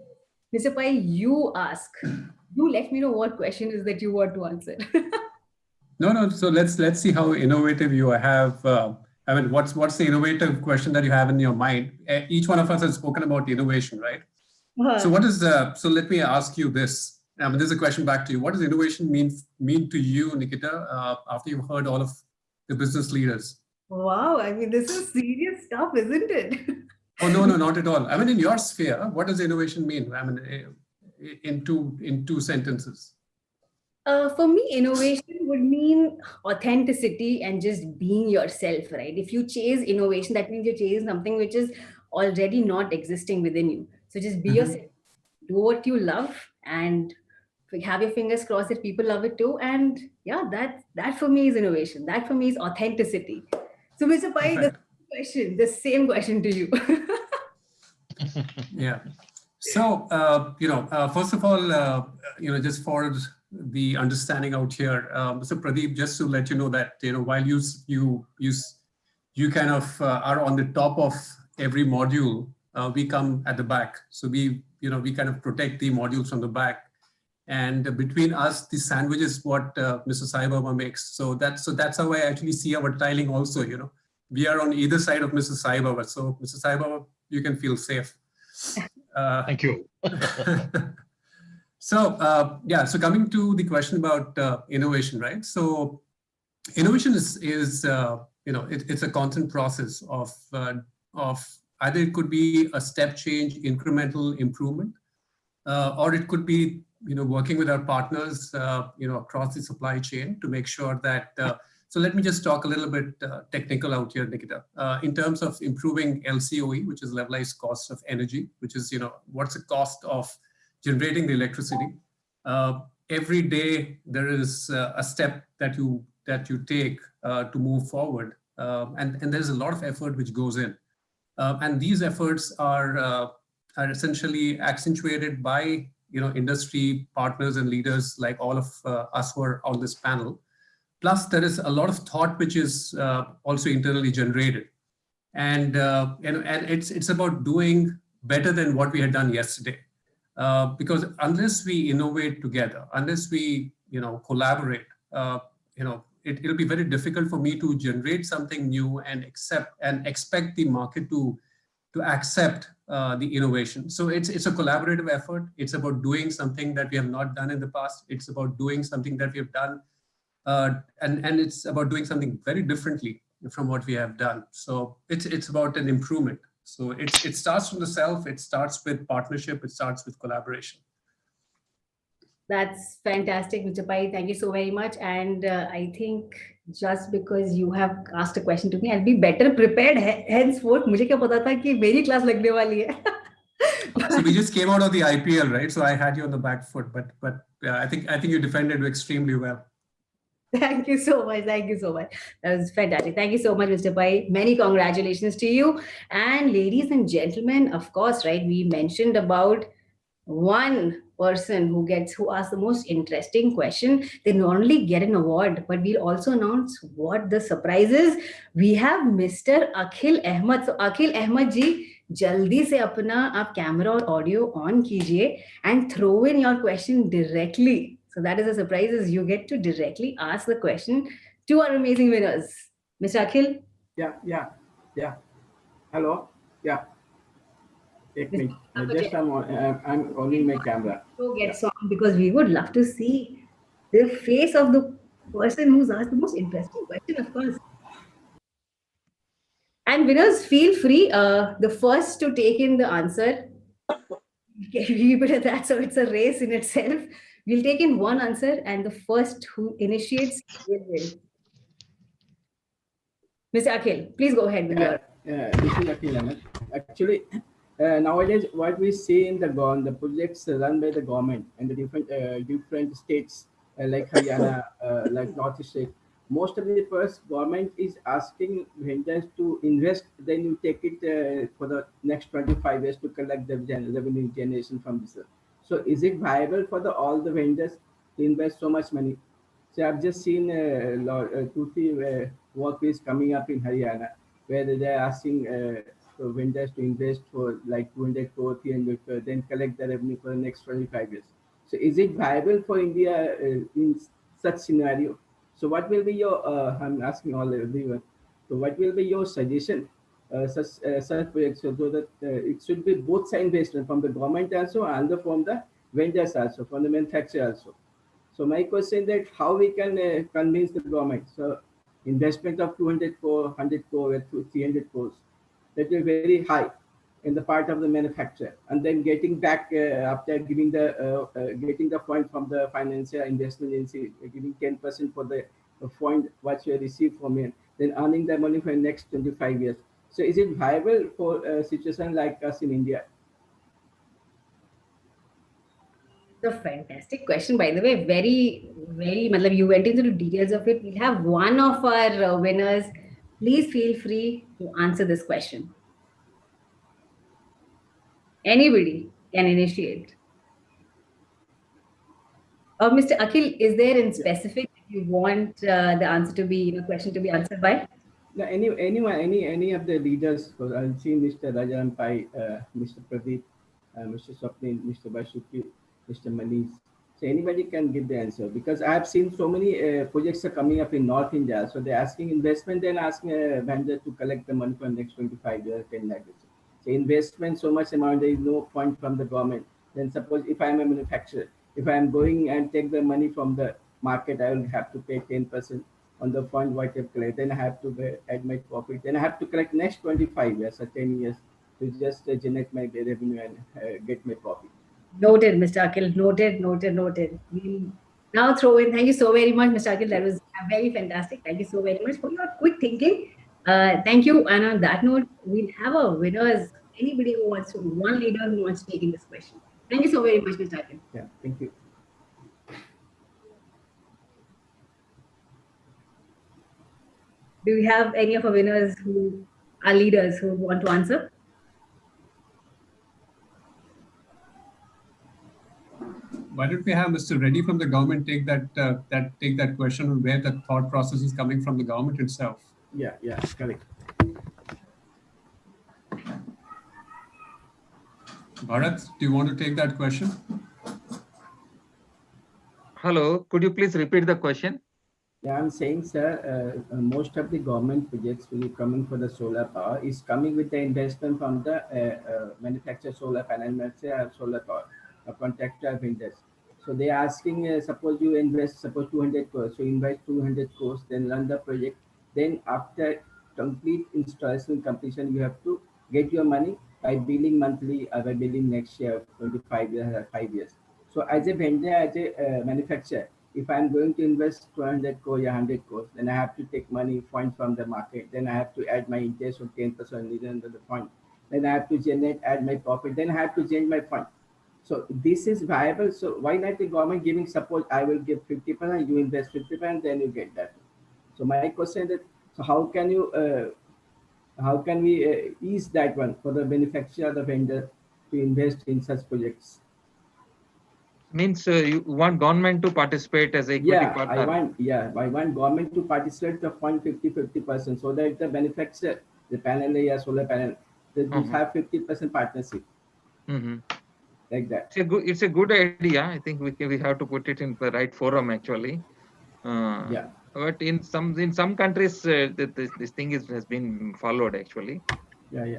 Mr. Pai, you ask. You let me know what question is that you want to answer. No. So let's see how innovative you have. I mean, what's the innovative question that you have in your mind? Each one of us has spoken about innovation, right? So what is so let me ask you this. I mean, there's a question back to you. What does innovation mean to you, Nikita, after you've heard all of the business leaders? Wow, I mean, this is serious stuff, isn't it? Oh, no, not at all. I mean, in your sphere, what does innovation mean? I mean, in two sentences. For me, innovation would mean authenticity and just being yourself, right? If you chase innovation, that means you're chasing something which is already not existing within you. So just be yourself, do what you love, and have your fingers crossed that people love it too. And yeah, that for me is innovation. That for me is authenticity. So Mr. Pai, the same question to you. Yeah. So, first of all, just for the understanding out here, Mr. Pradeep, just to let you know that, while you kind of are on the top of every module, we come at the back. So we kind of protect the modules from the back. And between us, the sandwich is what Mr. Sai Baba makes. So that's how I actually see our tiling also, we are on either side of Mr. Sai Baba. So Mr. Sai Baba, you can feel safe. Thank you. So yeah, so coming to the question about innovation, right? So innovation is it's a constant process of either it could be a step change, incremental improvement, or it could be working with our partners across the supply chain to make sure that. So let me just talk a little bit technical out here, Nikita. In terms of improving LCOE, which is levelized cost of energy, which is what's the cost of generating the electricity. Every day there is a step that you take to move forward, and there's a lot of effort which goes in, and these efforts are essentially accentuated by industry partners and leaders like all of us who are on this panel. Plus, there is a lot of thought which is also internally generated, and it's about doing better than what we had done yesterday. Because unless we innovate together, unless we collaborate, it'll be very difficult for me to generate something new and expect the market to accept the innovation. So it's a collaborative effort. It's about doing something that we have not done in the past. It's about doing something that we have done, and it's about doing something very differently from what we have done. So it's about an improvement. So it starts from the self. It starts with partnership. It starts with collaboration. That's fantastic, Mr. Pai. Thank you so very much. And I think just because you have asked a question to me, I'll be better prepared henceforth. मुझे क्या पता था कि मेरी class लगने वाली है. So we just came out of the IPL, right? So I had you on the back foot, but I think you defended extremely well. Thank you so much. Thank you so much. That was fantastic. Thank you so much, Mr. Pai. Many congratulations to you. And ladies and gentlemen, of course, right, we mentioned about one person who asks the most interesting question. They not only get an award, but we'll also announce what the surprise is. We have Mr. Akhil Ahmed. So Akhil Ahmed ji, jaldi se apna aap camera or audio on kijiye and throw in your question directly. So that is a surprise, is you get to directly ask the question to our amazing winners. Mr. Akhil? Yeah. Hello? Yeah. Take me. Just I'm on my camera. So gets on, because we would love to see the face of the person who's asked the most interesting question, of course. And winners, feel free. The first to take in the answer, keep it at that. So it's a race in itself. We'll take in one answer, and the first who initiates will win. Mr. Akhil, please go ahead with your. This is Akhil Ahmed. Actually, nowadays, what we see in the projects run by the government and the different states like Haryana, like Northeast state, most of the first government is asking vendors to invest, then you take it for the next 25 years to collect the revenue generation from this. So is it viable for all the vendors to invest so much money? So I've just seen 2-3 work is coming up in Haryana, where they're asking vendors to invest for like 200 crore, 300 crore, then collect the revenue for the next 25 years. So is it viable for India in such scenario? So what will be your, I'm asking all everyone, so what will be your suggestion, such projects, so that it should be both side based from the government also and from the vendors also, from the manufacturer also. So my question is that how we can convince the government, so investment of 200 crore, 100 crore, 300 crores, that is very high in the part of the manufacturer, and then getting back after giving getting the fund from the financial investment agency, giving 10% for the fund what you receive from it, then earning the money for the next 25 years. So is it viable for a situation like us in India? It's a fantastic question, by the way. Very, very, you went into the details of it. We'll have one of our winners. Please feel free to answer this question. Anybody can initiate. Mr. Akhil, is there in specific you want the answer to be, question to be answered by? No, any of the leaders, because I'll see Mr. Rajan Pai, Mr. Pradeep, Mr. Swapnil, Mr. Basuki, Mr. Manish. So anybody can give the answer, because I have seen so many projects are coming up in North India. So they're asking investment, then asking a vendor to collect the money for the next 25 years, 10 lakh. So investment, so much amount, there is no point from the government. Then suppose if I'm a manufacturer, if I'm going and take the money from the market, I will have to pay 10% on the fund what I've collected. Then I have to add my profit. Then I have to collect next 25 years or 10 years to just generate my revenue and get my profit. Noted, Mr. Akhil. Noted, noted, noted. We'll now throw in. Thank you so very much, Mr. Akhil. That was very fantastic. Thank you so very much for your quick thinking. Thank you. And on that note, we'll have a winners. Anybody who wants to, one leader who wants to take in this question. Thank you so very much, Mr. Akhil. Yeah, thank you. Do we have any of our winners who are leaders who want to answer? Why don't we have Mr. Reddy from the government take that question on where the thought process is coming from the government itself? Yeah, correct. Bharat, do you want to take that question? Hello, could you please repeat the question? Yeah, I'm saying, sir, most of the government projects will be coming for the solar power is coming with the investment from the manufacturer solar panel, manufacturer solar power, contractor vendors. So they are asking, suppose you invest, suppose 200 crores, so invest 200 crores, then run the project. Then after complete installation completion, you have to get your money by billing monthly or by billing next year, 25 years or 5 years. So as a vendor, as a manufacturer, if I'm going to invest 200 crores or 100 crores, then I have to take money fund from the market. Then I have to add my interest of 10% under the fund. Then I have to add my profit. Then I have to change my fund. So this is viable. So why not the government giving support? I will give 50%, you invest 50%, then you get that. So my question is, so how can we ease that one for the manufacturer, the vendor to invest in such projects? Means you want government to participate as equity partner? I want government to participate the fund 50% so that the manufacturer, the panel or solar panel, they have 50% partnership. Like that. It's a good idea. I think we have to put it in the right forum actually. But in some countries, this thing has been followed actually. Yeah.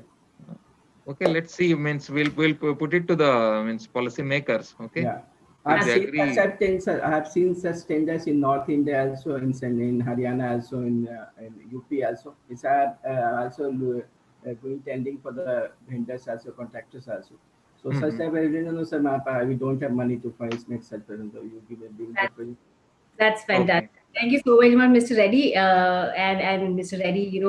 Okay, let's see. Means we'll put it to the policy makers. Okay. Yeah. I have seen such tenders in North India also, in Haryana also, in UP also. It's also going tending for the vendors also, contractors also. So such type of we don't have money to make such present. You give a bill. That's fantastic. Okay. Thank you so very much, Mr. Reddy. And Mr. Reddy,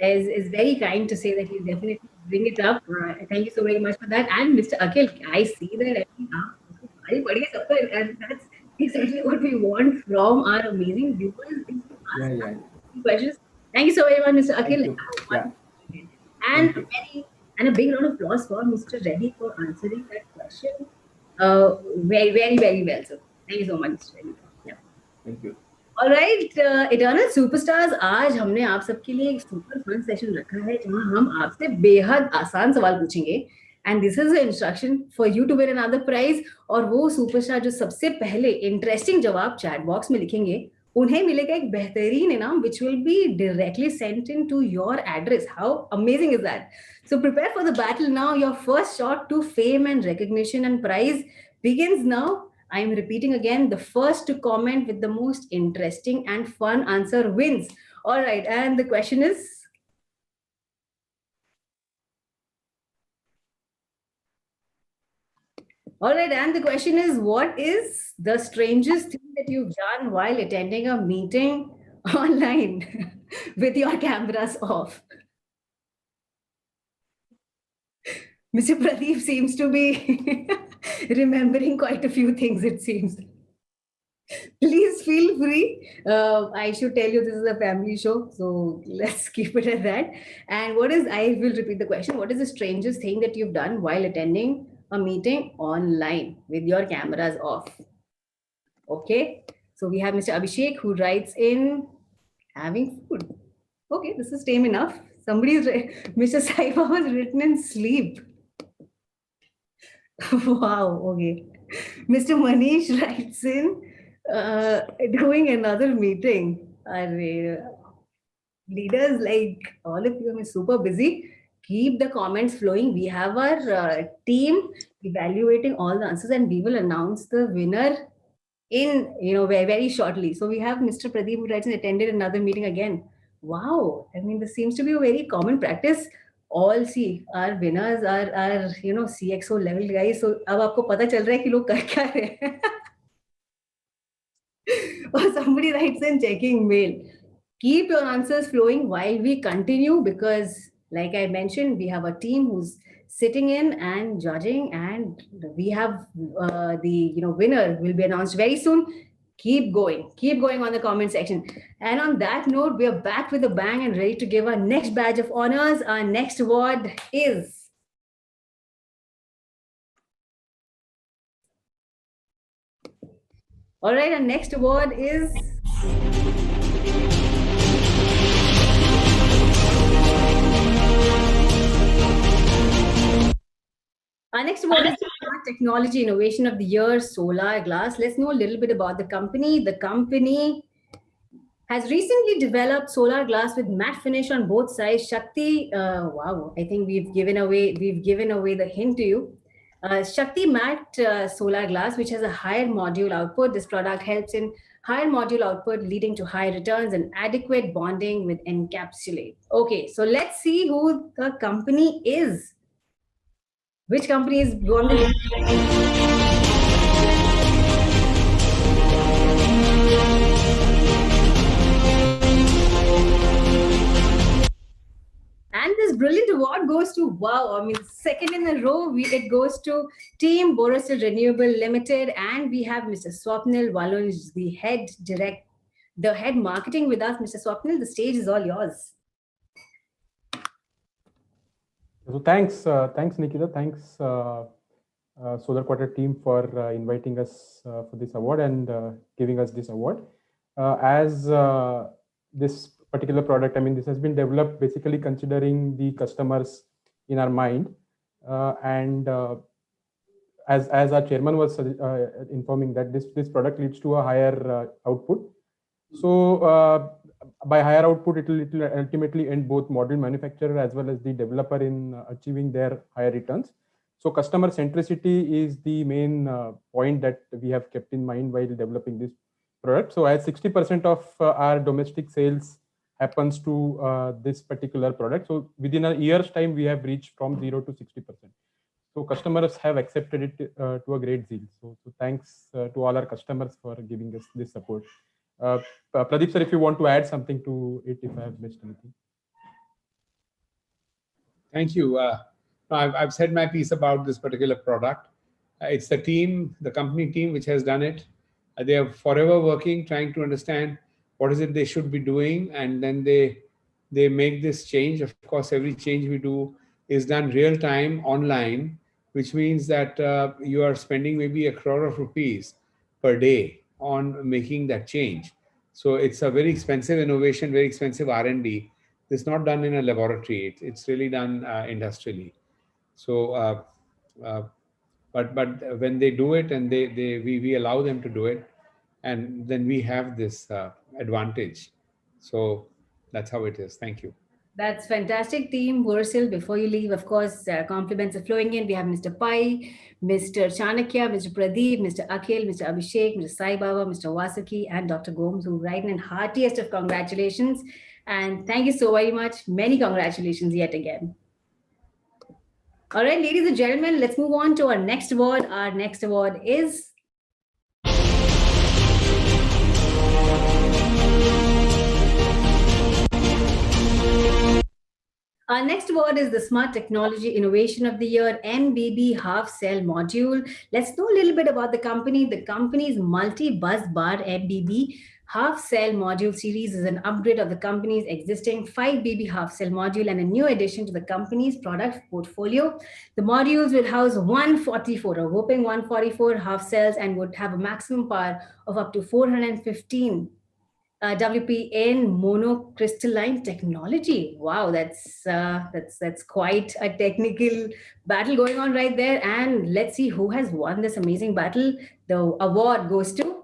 is very kind to say that he'll definitely bring it up. Thank you so very much for that. And Mr. Akhil, I see that and that's exactly what we want from our amazing viewers. Questions. Thank you so very much, Mr. Akhil. And a big round of applause for Mr. Reddy for answering that question very, very, very well. So thank you so much, Mr. Reddy. Yeah. Thank you. All right, Eternal Superstars, आज हमने आप सबके लिए एक super fun session रखा है जहाँ हम आपसे बेहद आसान सवाल पूछेंगे. And this is an instruction for you to win another prize. और वो superstar जो सबसे पहले interesting जवाब chat box में लिखेंगे, उन्हें मिलेगा एक बेहतरीन इनाम which will be directly sent into your address. How amazing is that? So prepare for the battle now. Your first shot to fame and recognition and prize begins now. I am repeating again, the first to comment with the most interesting and fun answer wins. All right, and the question is? All right, and the question is, what is the strangest thing that you've done while attending a meeting online with your cameras off? Mr. Pradeep seems to be remembering quite a few things, it seems. Please feel free. I should tell you this is a family show, so let's keep it at that. And I will repeat the question. What is the strangest thing that you've done while attending a meeting online with your cameras off? Okay. So we have Mr. Abhishek who writes in having food. Okay, this is tame enough. Mr. Saiba was written in sleep. Wow, okay. Mr. Manish writes in, doing another meeting. Leaders like all of you are super busy. Keep the comments flowing. We have our team evaluating all the answers, and we will announce the winner in very, very shortly. So we have Mr. Pradeep who writes and attended another meeting again. Wow, I mean, this seems to be a very common practice. All see our winners are CXO level guys. So अब आपको पता चल रहा है कि लोग कर क्या रहे हैं. Or somebody writes in checking mail. Keep your answers flowing while we continue, because like I mentioned, we have a team who's sitting in and judging, and we have the winner will be announced very soon. Keep going on the comment section. And on that note, we are back with a bang and ready to give our next badge of honors. Our next award is all right. Our next award is our next award is Smart Technology Innovation of the Year, Solar Glass. Let's know a little bit about the company. The company has recently developed solar glass with matte finish on both sides. Shakti, wow, I think we've given away the hint to you. Shakti matte solar glass, which has a higher module output. This product helps in higher module output, leading to high returns and adequate bonding with encapsulate. Okay, so let's see who the company is. Which company is won the And this brilliant award goes to, wow, I mean, second in a row, it goes to Team Borosil Renewable Limited. And we have Mr. Swapnil Walunj, the head marketing with us. Mr. Swapnil, the stage is all yours. So thanks, Nikita. Thanks, Solar Quarter team for inviting us for this award and giving us this award. As this particular product, I mean, this has been developed basically considering the customers in our mind, and as our chairman was informing that this product leads to a higher output. So by higher output, it will ultimately end both module manufacturer as well as the developer in achieving their higher returns. So customer centricity is the main point that we have kept in mind while developing this product. So as 60% of our domestic sales happens to this particular product. So within a year's time, we have reached from 0 to 60%. So customers have accepted it to a great deal. So thanks to all our customers for giving us this support. Pradeep sir, if you want to add something to it, if I have missed anything. Thank you. I've said my piece about this particular product. It's the team, the company team, which has done it. They are forever working, trying to understand what is it they should be doing, and then they make this change. Of course, every change we do is done real time online, which means that you are spending maybe 1 crore of rupees per day on making that change. So it's a very expensive innovation, very expensive R&D. It's not done in a laboratory. It's really done industrially. So, but when they do it and we allow them to do it, and then we have this advantage. So that's how it is. Thank you. That's fantastic, team Borosil. Before you leave, of course, compliments are flowing in. We have Mr. Pai, Mr. Chanakya, Mr. Pradeep, Mr. Akhil, Mr. Abhishek, Mr. Sai Baba, Mr. Vasuki, and Dr. Gomes, who write in heartiest of congratulations. And thank you so very much. Many congratulations yet again. All right, ladies and gentlemen, let's move on to our next award. Our next award is Our next award is the Smart Technology Innovation of the Year, MBB Half Cell Module. Let's know a little bit about the company. The company's multi-bus bar MBB Half Cell Module series is an upgrade of the company's existing 5BB Half Cell Module and a new addition to the company's product portfolio. The modules will house 144, a whopping 144 half cells, and would have a maximum power of up to 415 WP in monocrystalline technology. Wow, that's quite a technical battle going on right there. And let's see who has won this amazing battle. The award goes to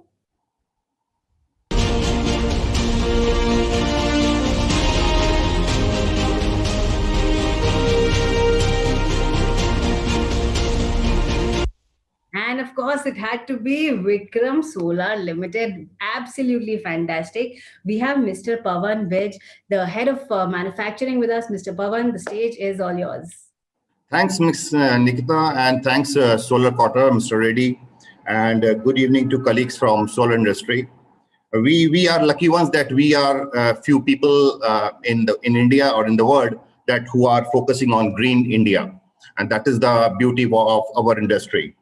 And of course, it had to be Vikram Solar Limited. Absolutely fantastic. We have Mr. Pavan Vij, the head of manufacturing with us. Mr. Pavan, the stage is all yours. Thanks, Ms. Nikita, and thanks, Solar Quarter, Mr. Reddy, and good evening to colleagues from solar industry. We are lucky ones that we are few people in India or in the world that who are focusing on green India, and that is the beauty of our industry.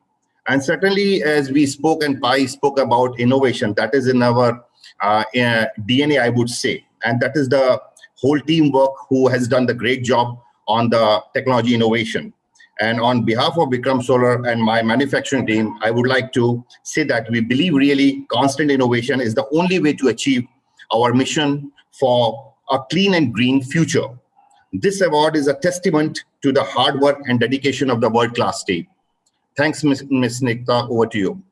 And certainly, as we spoke and Pai spoke about innovation, that is in our DNA, I would say. And that is the whole teamwork who has done the great job on the technology innovation. And on behalf of Vikram Solar and my manufacturing team, I would like to say that we believe really constant innovation is the only way to achieve our mission for a clean and green future. This award is a testament to the hard work and dedication of the world-class team. Thanks, Ms. Nikta. Over to you.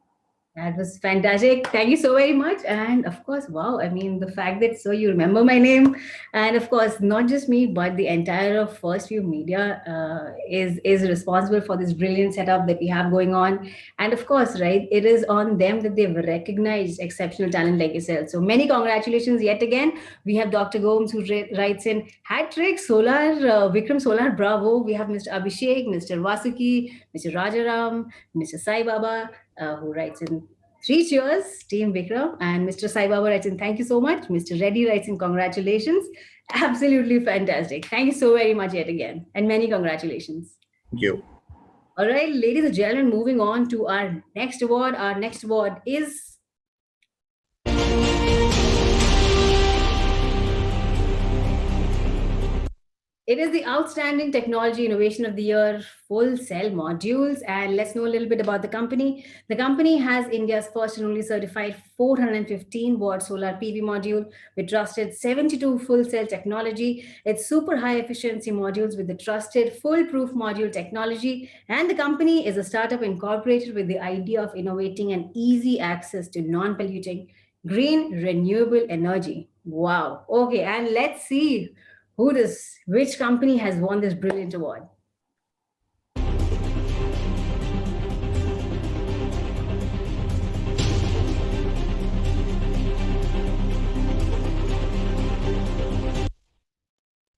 That was fantastic. Thank you so very much. And of course, wow, I mean, the fact that so you remember my name, and of course, not just me, but the entire First View Media is responsible for this brilliant setup that we have going on. And of course, right, it is on them that they've recognized exceptional talent like yourself. So many congratulations yet again. We have Dr. Gomes who writes in hat trick, Solar, Vikram Solar, bravo. We have Mr. Abhishek, Mr. Vasuki, Mr. Rajaram, Mr. Sai Baba, who writes in 3 cheers, Team Vikram, and Mr. Sai Baba writes in thank you so much. Mr. Reddy writes in congratulations. Absolutely fantastic. Thank you so very much yet again, and many congratulations. Thank you. All right, ladies and gentlemen, moving on to our next award. Our next award is it is the Outstanding Technology Innovation of the Year Full Cell Modules. And let's know a little bit about the company. The company has India's first and only certified 415-watt solar PV module with trusted 72 full cell technology. It's super high efficiency modules with the trusted foolproof module technology. And the company is a startup incorporated with the idea of innovating an easy access to non-polluting green renewable energy. Wow. Okay, and let's see which company has won this brilliant award?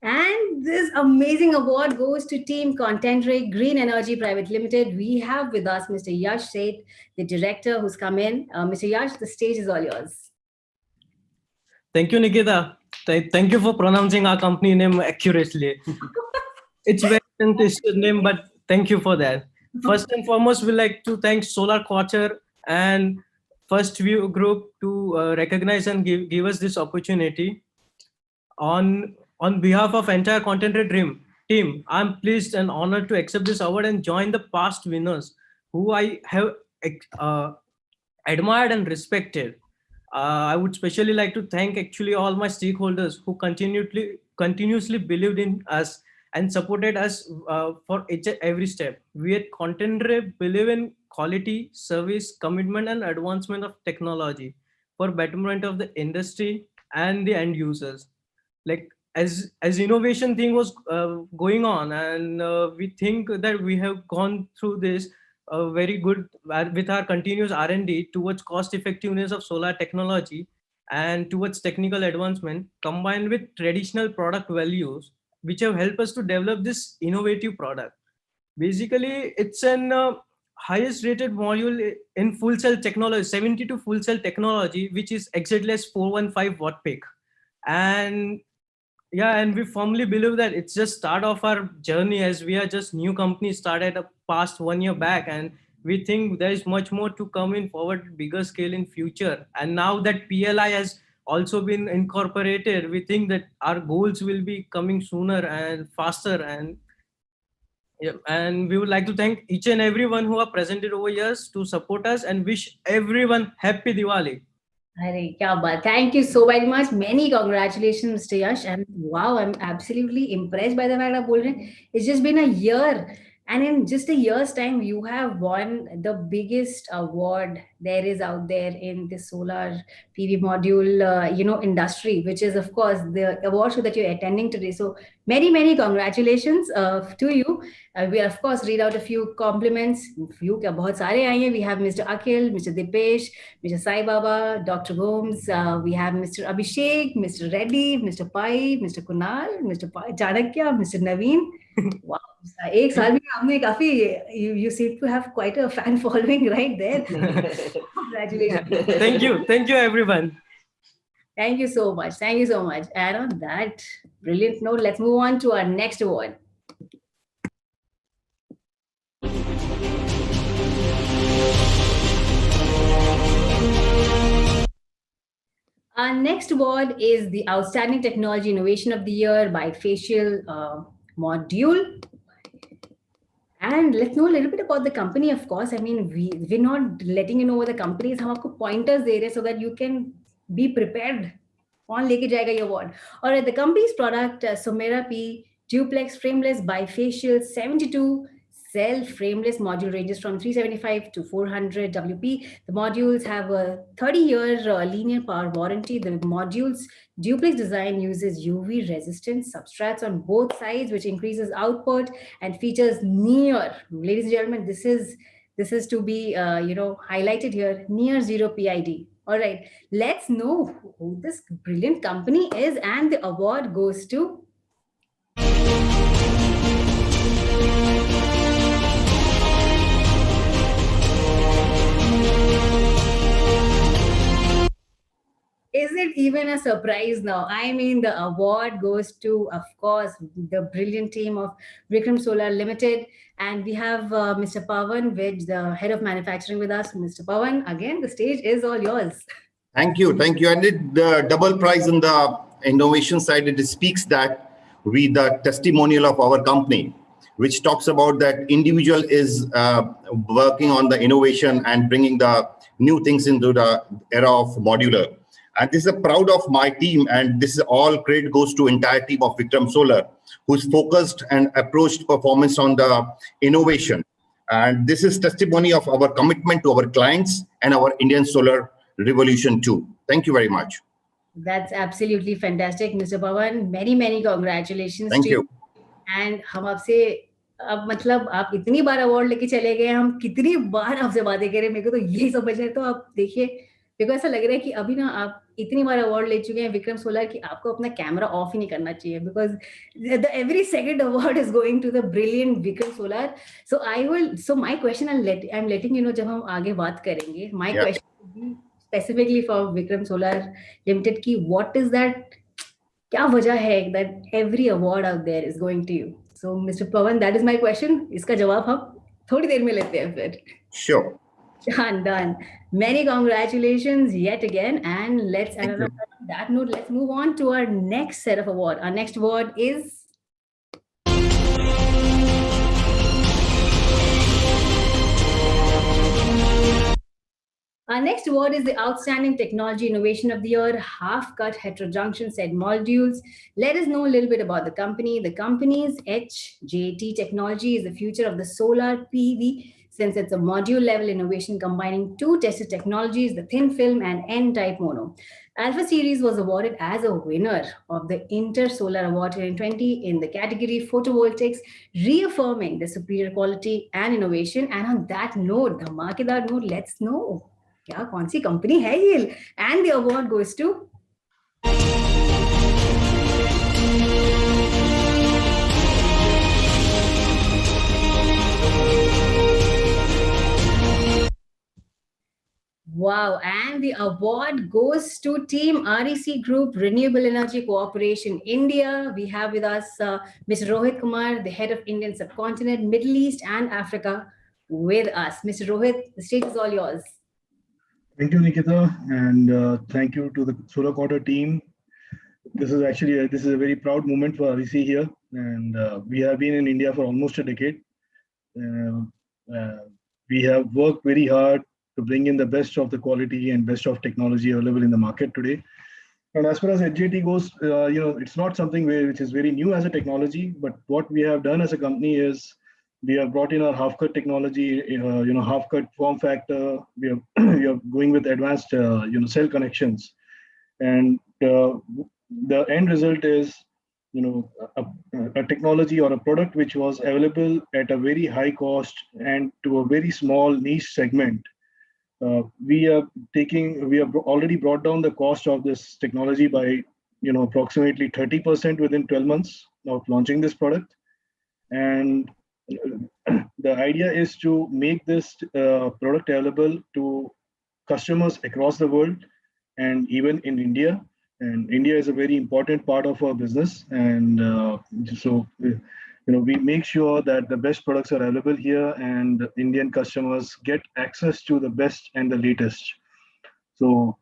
And this amazing award goes to Team Contentrate Green Energy Private Limited. We have with us Mr. Yash Seth, the director who's come in. Mr. Yash, the stage is all yours. Thank you, Nikita. Thank you for pronouncing our company name accurately. It's very contested name, but thank you for that. First and foremost, we'd like to thank Solar Quarter and First View Group to recognize and give us this opportunity. On behalf of entire Contented team, I'm pleased and honored to accept this award and join the past winners who I have admired and respected. I would especially like to thank actually all my stakeholders who continuously believed in us and supported us for every step. We at Contented believe in quality, service, commitment, and advancement of technology for betterment of the industry and the end users. Like as innovation thing was going on, and we think that we have gone through this very good with our continuous R&D towards cost effectiveness of solar technology and towards technical advancement combined with traditional product values, which have helped us to develop this innovative product. Basically, it's an highest rated module in full cell technology, 72 full cell technology, which is exactly as 415 watt peak. And yeah, and we firmly believe that it's just start of our journey, as we are just new company started past 1 year back, and we think there is much more to come in forward, bigger scale in future. And now that PLI has also been incorporated, we think that our goals will be coming sooner and faster. And yeah, and we would like to thank each and everyone who are presented over years to support us and wish everyone happy Diwali. Arey, kya baat. Thank you so very much. Many congratulations, Mr. Yash. And wow, I'm absolutely impressed by the fact that बोल रहे हैं, it's just been a year. And in just a year's time, you have won the biggest award there is out there in the solar PV module, industry, which is, of course, the award show that you're attending today. So many, many congratulations to you. We, of course, read out a few compliments. Few क्या बहुत सारे आए हैं. We have Mr. Akhil, Mr. Dipesh, Mr. Sai Baba, Dr. Gomes, we have Mr. Abhishek, Mr. Reddy, Mr. Pai, Mr. Kunal, Mr. Chanakya, Mr. Naveen. Wow. एक साल में आपने काफी you seem to have quite a fan following right there. Congratulations. Thank you everyone. Thank you so much. Thank you so much. And on that brilliant note, let's move on to our next award. Our next award is the Outstanding Technology Innovation of the Year by Facial Module. And let's know a little bit about the company, of course. I mean, we're not letting you know what the company is. हम आपको pointers दे रहे हैं so that you can be prepared. कौन लेके जाएगा ये award? All right, the company's product, Somera P Duplex Frameless Bifacial 72 cell frameless module ranges from 375 to 400 WP. The modules have a 30-year linear power warranty. The module's duplex design uses UV resistant substrates on both sides, which increases output and features near, ladies and gentlemen, this is to be highlighted here, near zero PID. All right, let's know who this brilliant company is, and the award goes to Is it even a surprise now? I mean, the award goes to, of course, the brilliant team of Vikram Solar Limited. And we have Mr. Pawan, the head of manufacturing with us. Mr. Pawan, again, the stage is all yours. Thank you. Thank you. And the double prize on the innovation side, it speaks that the testimonial of our company, which talks about that individual is working on the innovation and bringing the new things into the era of modular. And this is a proud of my team, and this is all credit goes to entire team of Vikram Solar, who's focused and approached performance on the innovation. And this is testimony of our commitment to our clients and our Indian solar revolution too. Thank you very much. That's absolutely fantastic, Mr. Pawan. Many, many congratulations. Thank you. And हम आपसे अब मतलब आप इतनी बार award लेके चले गए, हम कितनी बार आपसे बातें करें, मेरे को तो यही समझ है। तो आप देखिए, मेरे को ऐसा लग रहा है कि अभी ना आप इतनी बार अवार्ड ले चुके हैं विक्रम सोलर कि आपको अपना कैमरा ऑफ ही नहीं करना चाहिए, because every second award is going to the brilliant Vikram Solar. So my question I am letting you know, जब हम आगे बात करेंगे, my question specifically for Vikram Solar limited की व्हाट इज दैट, क्या वजह है that every award out there is going to you. So mister Pawan, that is my question. इसका जवाब हम थोड़ी देर में लेते हैं फिर. Sure. Done. Many congratulations yet again. And on that note, let's move on to our next set of award. Our next award is the Outstanding Technology Innovation of the Year, Half-Cut Heterojunction Set Modules. Let us know a little bit about the company. The company's HJT technology is the future of the solar PV, since it's a module-level innovation combining two tested technologies, the thin film and N-type mono. Alpha Series was awarded as a winner of the Inter Solar Award 2020 in the category Photovoltaics, reaffirming the superior quality and innovation. And on that note, the धमाकेदार note, let's know क्या कौन सी company है ये, and the award goes to Wow, and the award goes to Team REC Group Renewable Energy Cooperation India. We have with us Mr. Rohit Kumar, the head of Indian subcontinent, Middle East and Africa with us. Mr. Rohit, the stage is all yours. Thank you, Nikita, and thank you to the Solar Quarter team. This is actually a very proud moment for REC here, and we have been in India for almost a decade. We have worked very hard to bring in the best of the quality and best of technology available in the market today. And as far as HJT goes, it's not something which is very new as a technology, but what we have done as a company is we have brought in our half-cut technology, half-cut form factor. We are going with advanced, cell connections, and the end result is, a technology or a product which was available at a very high cost and to a very small niche segment. We have already brought down the cost of this technology by, approximately 30% within 12 months of launching this product. And the idea is to make this product available to customers across the world and even in India. And India is a very important part of our business. And we make sure that the best products are available here and Indian customers get access to the best and the latest. So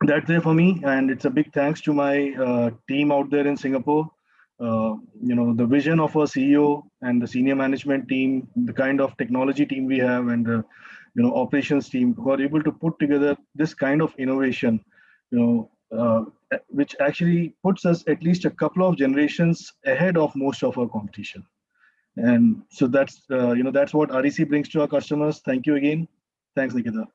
that's there for me. And it's a big thanks to my team out there in Singapore. The vision of our CEO and the senior management team, the kind of technology team we have, and the operations team who are able to put together this kind of innovation, which actually puts us at least a couple of generations ahead of most of our competition. And so that's what REC brings to our customers. Thank you again. Thanks, Nikita.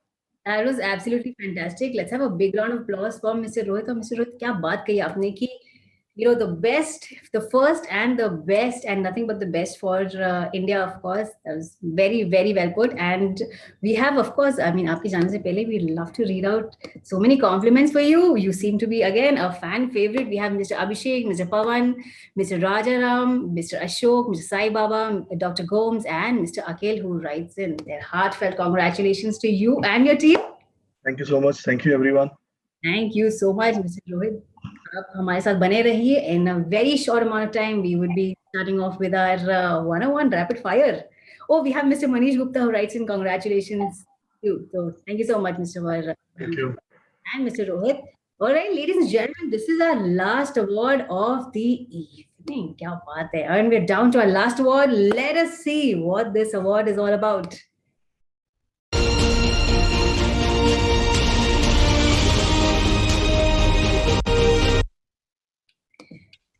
That was absolutely fantastic. Let's have a big round of applause for Mr. Rohit. और Mr. Rohit, क्या बात कही आपने कि the best, the first and the best, and nothing but the best for India, of course. That was very, very well put. And we have, of course, आपकी जाने से पहले, we'd love to read out so many compliments for you. You seem to be, again, a fan favorite. We have Mr. Abhishek, Mr. Pawan, Mr. Rajaram, Mr. Ashok, Mr. Sai Baba, Dr. Gomes, and Mr. Akhil, who writes in their heartfelt congratulations to you and your team. Thank you so much. Thank you, everyone. Thank you so much, Mr. Rohit. आप हमारे साथ बने रहिए. In a very short amount of time, we would be starting off with our 101 rapid fire. Oh, we have Mr. Manish Gupta who writes in congratulations to you. So thank you so much, Mr. Var. Thank you. And Mr. Rohit. All right, ladies and gentlemen, this is our last award of the evening. क्या बात है. And we're down to our last award. Let us see what this award is all about.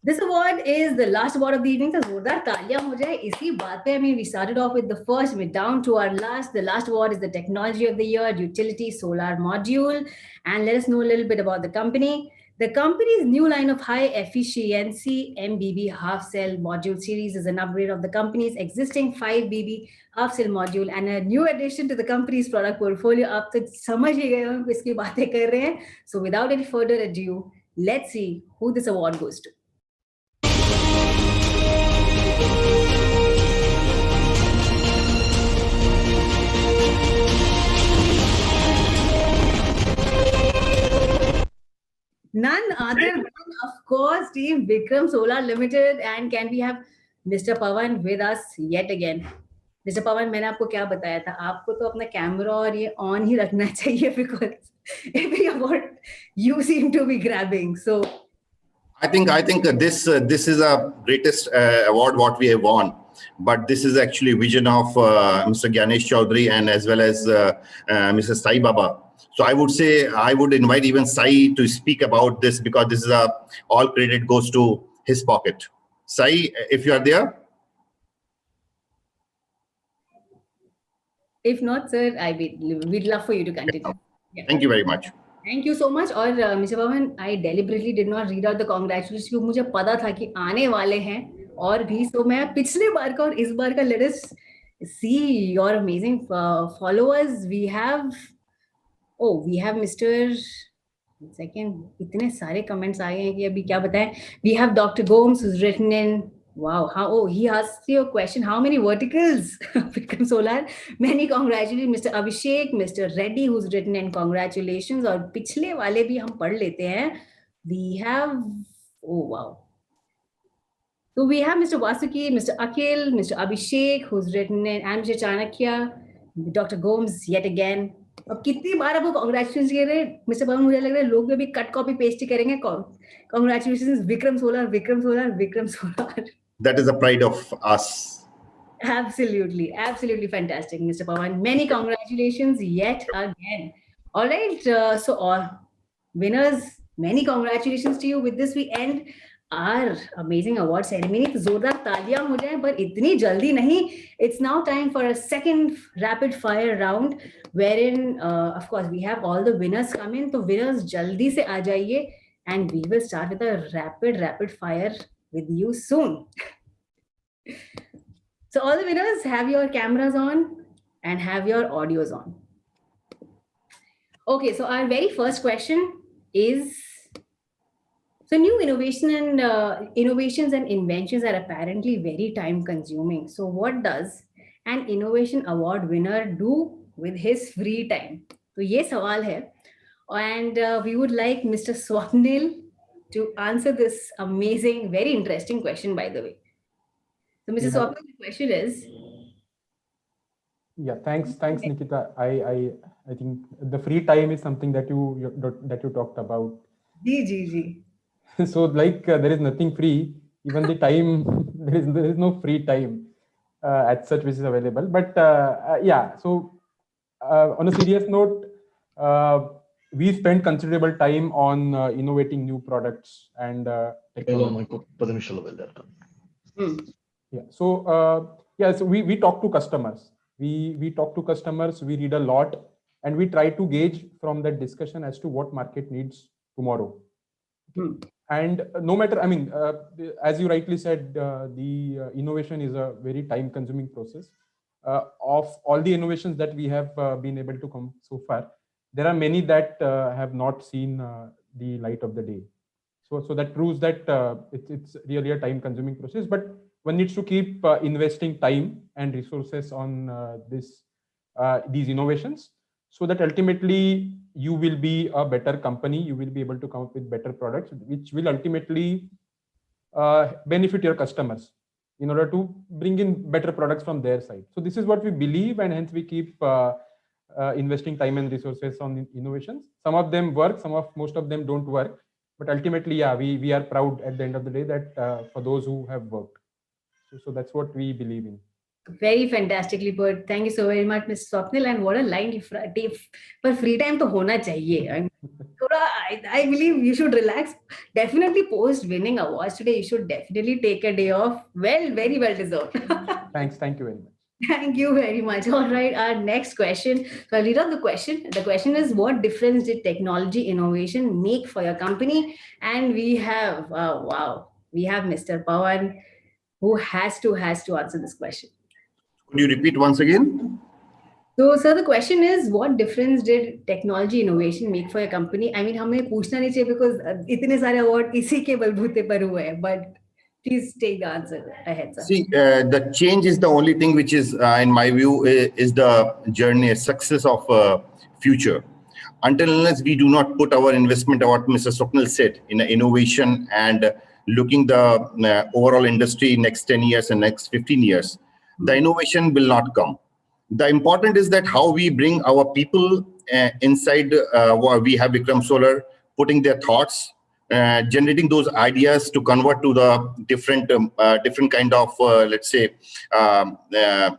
This award is the last award of the evening. So जोरदार तालियां हो जाए इसी बात पे. We started off with the first, we're down to our last. The last award is the Technology of the Year, Utility Solar Module. And let us know a little bit about the company. The company's new line of high efficiency MBB half cell module series is an upgrade of the company's existing 5BB half cell module and a new addition to the company's product portfolio. आप तो समझ ही गए हो किसकी बातें कर रहे हैं. So without any further ado, let's see who this award goes to. None other than, of course, Team Vikram Solar Limited. And can we have Mr. Pawan with us yet again? Mr. Pawan, मैंने आपको क्या बताया था? आपको तो अपना camera और ये ऑन ही रखना चाहिए because every award you seem to be grabbing. So I think this is a greatest award what we have won, but this is actually vision of Mr. Ganesh Chaudhary and as well as Mr. Sai Baba. So I would say I would invite even Sai to speak about this because this is all credit goes to his pocket. Sai, if you are there. If not, sir, we'd love for you to continue. Yeah. Thank you very much. Thank you so much. और Mr. Pawan, I deliberately did not read out the congratulations क्योंकि मुझे पता था कि आने वाले हैं और भी. So मैं पिछले बार का और इस बार का let us see your amazing followers. We have Mr. Second, इतने सारे comments आ गए हैं कि अभी क्या बताएं. We have Dr. Gomes who's written in. Wow, he asked you a question. How many verticals become solar? Many congratulations, Mr. Abhishek, Mr. Reddy, who's written in congratulations. और पिछले वाले भी हम पढ़ लेते हैं. We have, So we have Mr. Vasuki, Mr. Akhil, Mr. Abhishek, who's written in, and Mr. Chanakya, Dr. Gomes yet again. अब कितनी बार आपको congratulations कह रहे हैं मिस्टर पवन. मुझे लग रहा है लोग भी कट कॉपी पेस्ट ही करेंगे. Congratulations, Vikram Solar. That is the pride of us. Absolutely, absolutely fantastic, Mr. Pawan. Many congratulations yet again. All right, so all winners, many congratulations to you. With this, we end our amazing award ceremony. तो जोरदार तालियां हो जाएं, पर इतनी जल्दी नहीं. It's now time for a second rapid fire round, wherein, of course, we have all the winners come in. So winners, jaldi se aa jaiye, and we will start with a rapid fire with you soon. So all the winners, have your cameras on and have your audios on. Okay, so our very first question is, so new innovations and inventions are apparently very time consuming. So what does an innovation award winner do with his free time? So ये सवाल है, and we would like Mr. Swapnil to answer this amazing, very interesting question, by the way. So Mr. Yeah. Swapnil, the question is, yeah, thanks, Nikita. I think the free time is something that you talked about. Ji. So like there is nothing free, even the time, there is no free time as such which is available. But yeah, so on a serious note, we spend considerable time on innovating new products and technology. Yeah. So yeah, so we talk to customers. We talk to customers. We read a lot, and we try to gauge from that discussion as to what market needs tomorrow. And no matter, I mean, as you rightly said, the innovation is a very time-consuming process. Of all the innovations that we have been able to come so far, there are many that have not seen the light of the day. So that proves that it's really a time-consuming process. But one needs to keep investing time and resources on these innovations, so that ultimately you will be a better company. You will be able to come up with better products, which will ultimately benefit your customers in order to bring in better products from their side. So this is what we believe, and hence we keep investing time and resources on innovations. Some of them work, most of them don't work, but ultimately, yeah, we are proud at the end of the day that for those who have worked. So that's what we believe in. Very fantastically put. Thank you so very much, Mr. Swapnil. And what a line! But free time to hona chahiye. I believe you should relax. Definitely post winning awards today. You should definitely take a day off. Well, very well deserved. Thanks. Thank you very much. Thank you very much. All right, our next question. So I'll read out the question. The question is, what difference did technology innovation make for your company? And we have, we have Mr. Pawan, who has to answer this question. Could you repeat once again? So, sir, the question is, what difference did technology innovation make for your company? I mean, हमें पूछना नहीं चाहिए because इतने सारे award इसी के बलबूते पर हुए हैं. But please take the answer ahead, sir. See, the change is the only thing which is, in my view, is the journey, success of future. Until unless we do not put our investment, what Mr. Swapnil said, in innovation and looking the overall industry next 10 years and next 15 years, the innovation will not come. The important is that how we bring our people inside what we have Vikram Solar, putting their thoughts, generating those ideas to convert to the different kind of, let's say,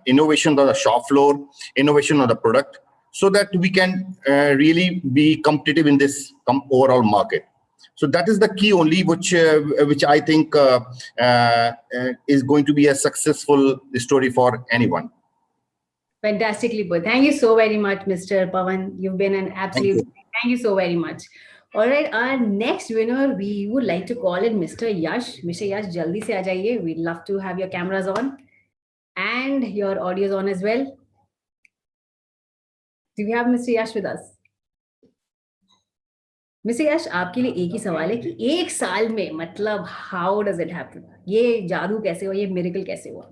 innovation on the shop floor, innovation on the product, so that we can really be competitive in this overall market. So that is the key only, which I think is going to be a successful story for anyone. Fantastically put. Thank you so very much, Mr. Pawan. You've been an absolute. Thank you so very much. All right, our next winner, we would like to call it Mr. Yash. Mr. Yash, jaldi se aa jaiye. We'd love to have your cameras on and your audios on as well. Do we have Mr. Yash with us? Mr. Yash, आपके लिए एक ही सवाल है कि एक साल में मतलब how does it happen? ये जादू कैसे हुआ? ये miracle कैसे हुआ?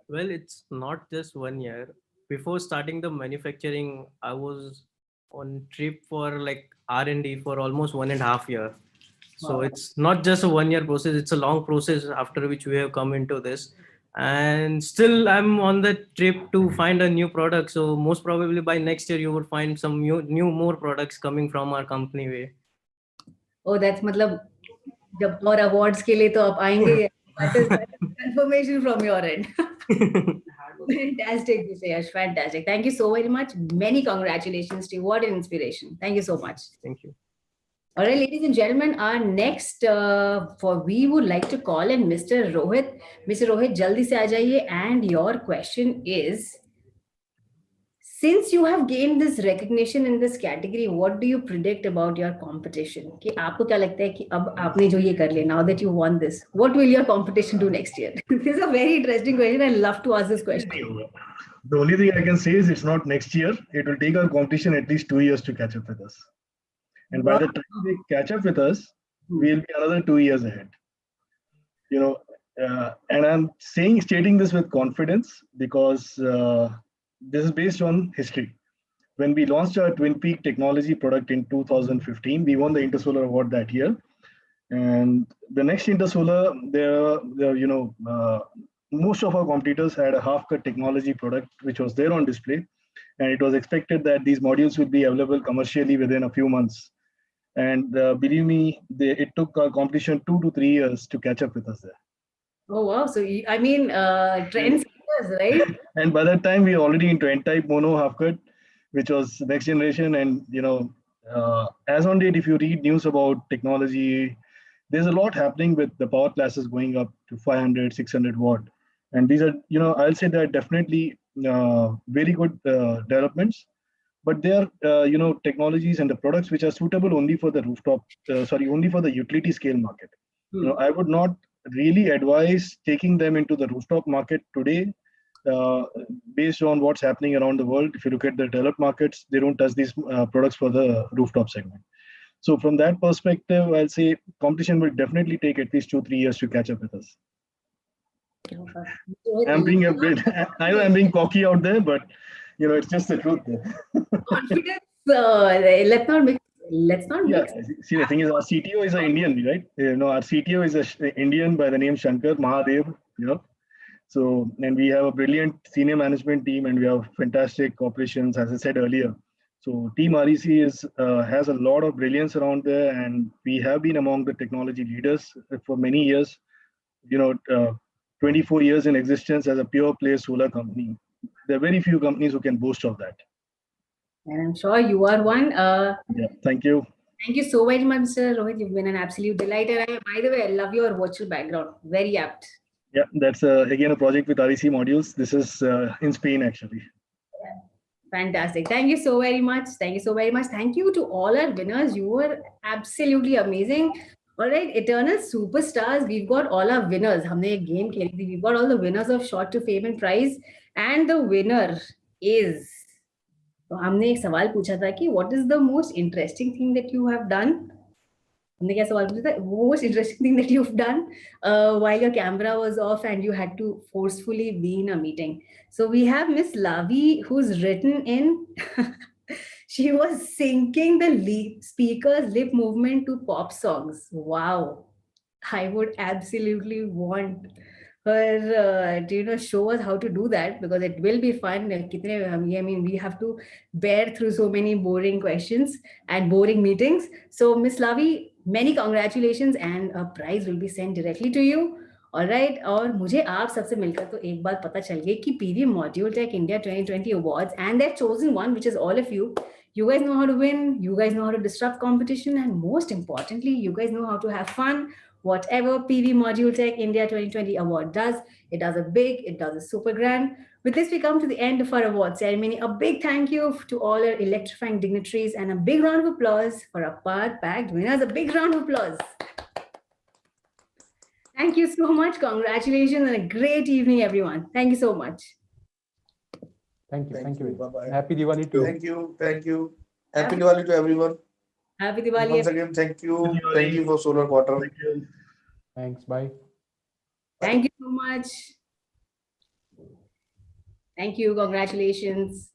Well, it's not just 1 year. Before starting the manufacturing, I was on trip for like R&D for almost 1.5 years. So Wow. it's not just a 1 year process, it's a long process after which we have come into this. And still I'm on the trip to find a new product. So most probably by next year, you will find some new more products coming from our company way. Oh, that's मतलब जब और awards के लिए तो आप आएंगे. That is confirmation from your end. Fantastic, Vishayash. Fantastic. Thank you so very much. Many congratulations to you. What an inspiration. Thank you so much. Thank you. All right, ladies and gentlemen, our next we would like to call in Mr. Rohit. Mr. Rohit, jaldi se aa jaiye. And your question is, since you have gained this recognition in this category, what do you predict about your competition? कि आपको क्या लगता है कि अब आपने जो ये कर लिया, now that you won this, what will your competition do next year? This is a very interesting question. I love to ask this question. The only thing I can say is it's not next year. It will take our competition at least 2 years to catch up with us. And by the time they catch up with us, we'll be another 2 years ahead. You know, and I'm stating this with confidence because this is based on history. When we launched our Twin Peak technology product in 2015, we won the Intersolar Award that year. And the next Intersolar, most of our competitors had a half-cut technology product, which was there on display. And it was expected that these modules would be available commercially within a few months. And believe me, it took our competition 2 to 3 years to catch up with us there. Oh, wow. So, I mean, trendsetters, right? And by that time, we were already into N-type mono half-cut, which was next generation. And, as on date, if you read news about technology, there's a lot happening with the power classes going up to 500, 600 watt. And these are, I'll say they're definitely very good developments. But they are, technologies and the products which are suitable only for the only for the utility scale market. I would not really advise taking them into the rooftop market today, based on what's happening around the world. If you look at the developed markets, they don't touch these products for the rooftop segment. So from that perspective, I'll say competition will definitely take at least 2-3 years to catch up with us. I'm being a bit, I know I'm being cocky out there, but it's just the truth. Confidence. Let's not mix. See, the thing is, our CTO is an Indian, right? Our CTO is an Indian by the name Shankar Mahadev. So, and we have a brilliant senior management team, and we have fantastic operations, as I said earlier. So, Team REC has a lot of brilliance around there, and we have been among the technology leaders for many years. 24 years in existence as a pure play solar company. There are very few companies who can boast of that. And I'm sure you are one. Yeah, thank you. Thank you so very much, Mr. Rohit. You've been an absolute delight. And by the way, I love your virtual background. Very apt. Yeah, that's again a project with REC modules. This is in Spain, actually. Fantastic. Thank you so very much. Thank you so very much. Thank you to all our winners. You were absolutely amazing. All right, Eternal Superstars. We've got all our winners. हमने एक game खेली थी. We've got all the winners of Short to Fame and Prize. And the winner is... तो हमने एक सवाल पूछा था कि what is the most interesting thing that you have done? हमने क्या सवाल पूछा था? Most interesting thing that you've done while your camera was off and you had to forcefully be in a meeting. So we have Miss Lavi, who's written in. She was syncing the speaker's lip movement to pop songs. Wow. I would absolutely want her to show us how to do that, because it will be fun. I mean, we have to bear through so many boring questions and boring meetings. So Miss Lavi, many congratulations, and a prize will be sent directly to you. All right. और मुझे आप सबसे मिलकर तो एक बात पता चल गई कि PV ModuleTech India 2020 Awards and their chosen one, which is all of you. You guys know how to win. You guys know how to disrupt competition, and most importantly, you guys know how to have fun. Whatever PV ModuleTech India 2020 Award does, it does it big, it does it super grand. With this, we come to the end of our award ceremony. A big thank you to all our electrifying dignitaries, and a big round of applause for our power-packed winners. A big round of applause. Thank you so much. Congratulations and a great evening, everyone. Thank you so much. Thank you. Thank you. Bye-bye. Happy Diwali to Thank you. Thank you. Happy Diwali to everyone. Happy Diwali. Once again, thank you. Thank you for Solar Quarter. Thank you. Thanks. Bye. Thank you so much. Thank you. Congratulations.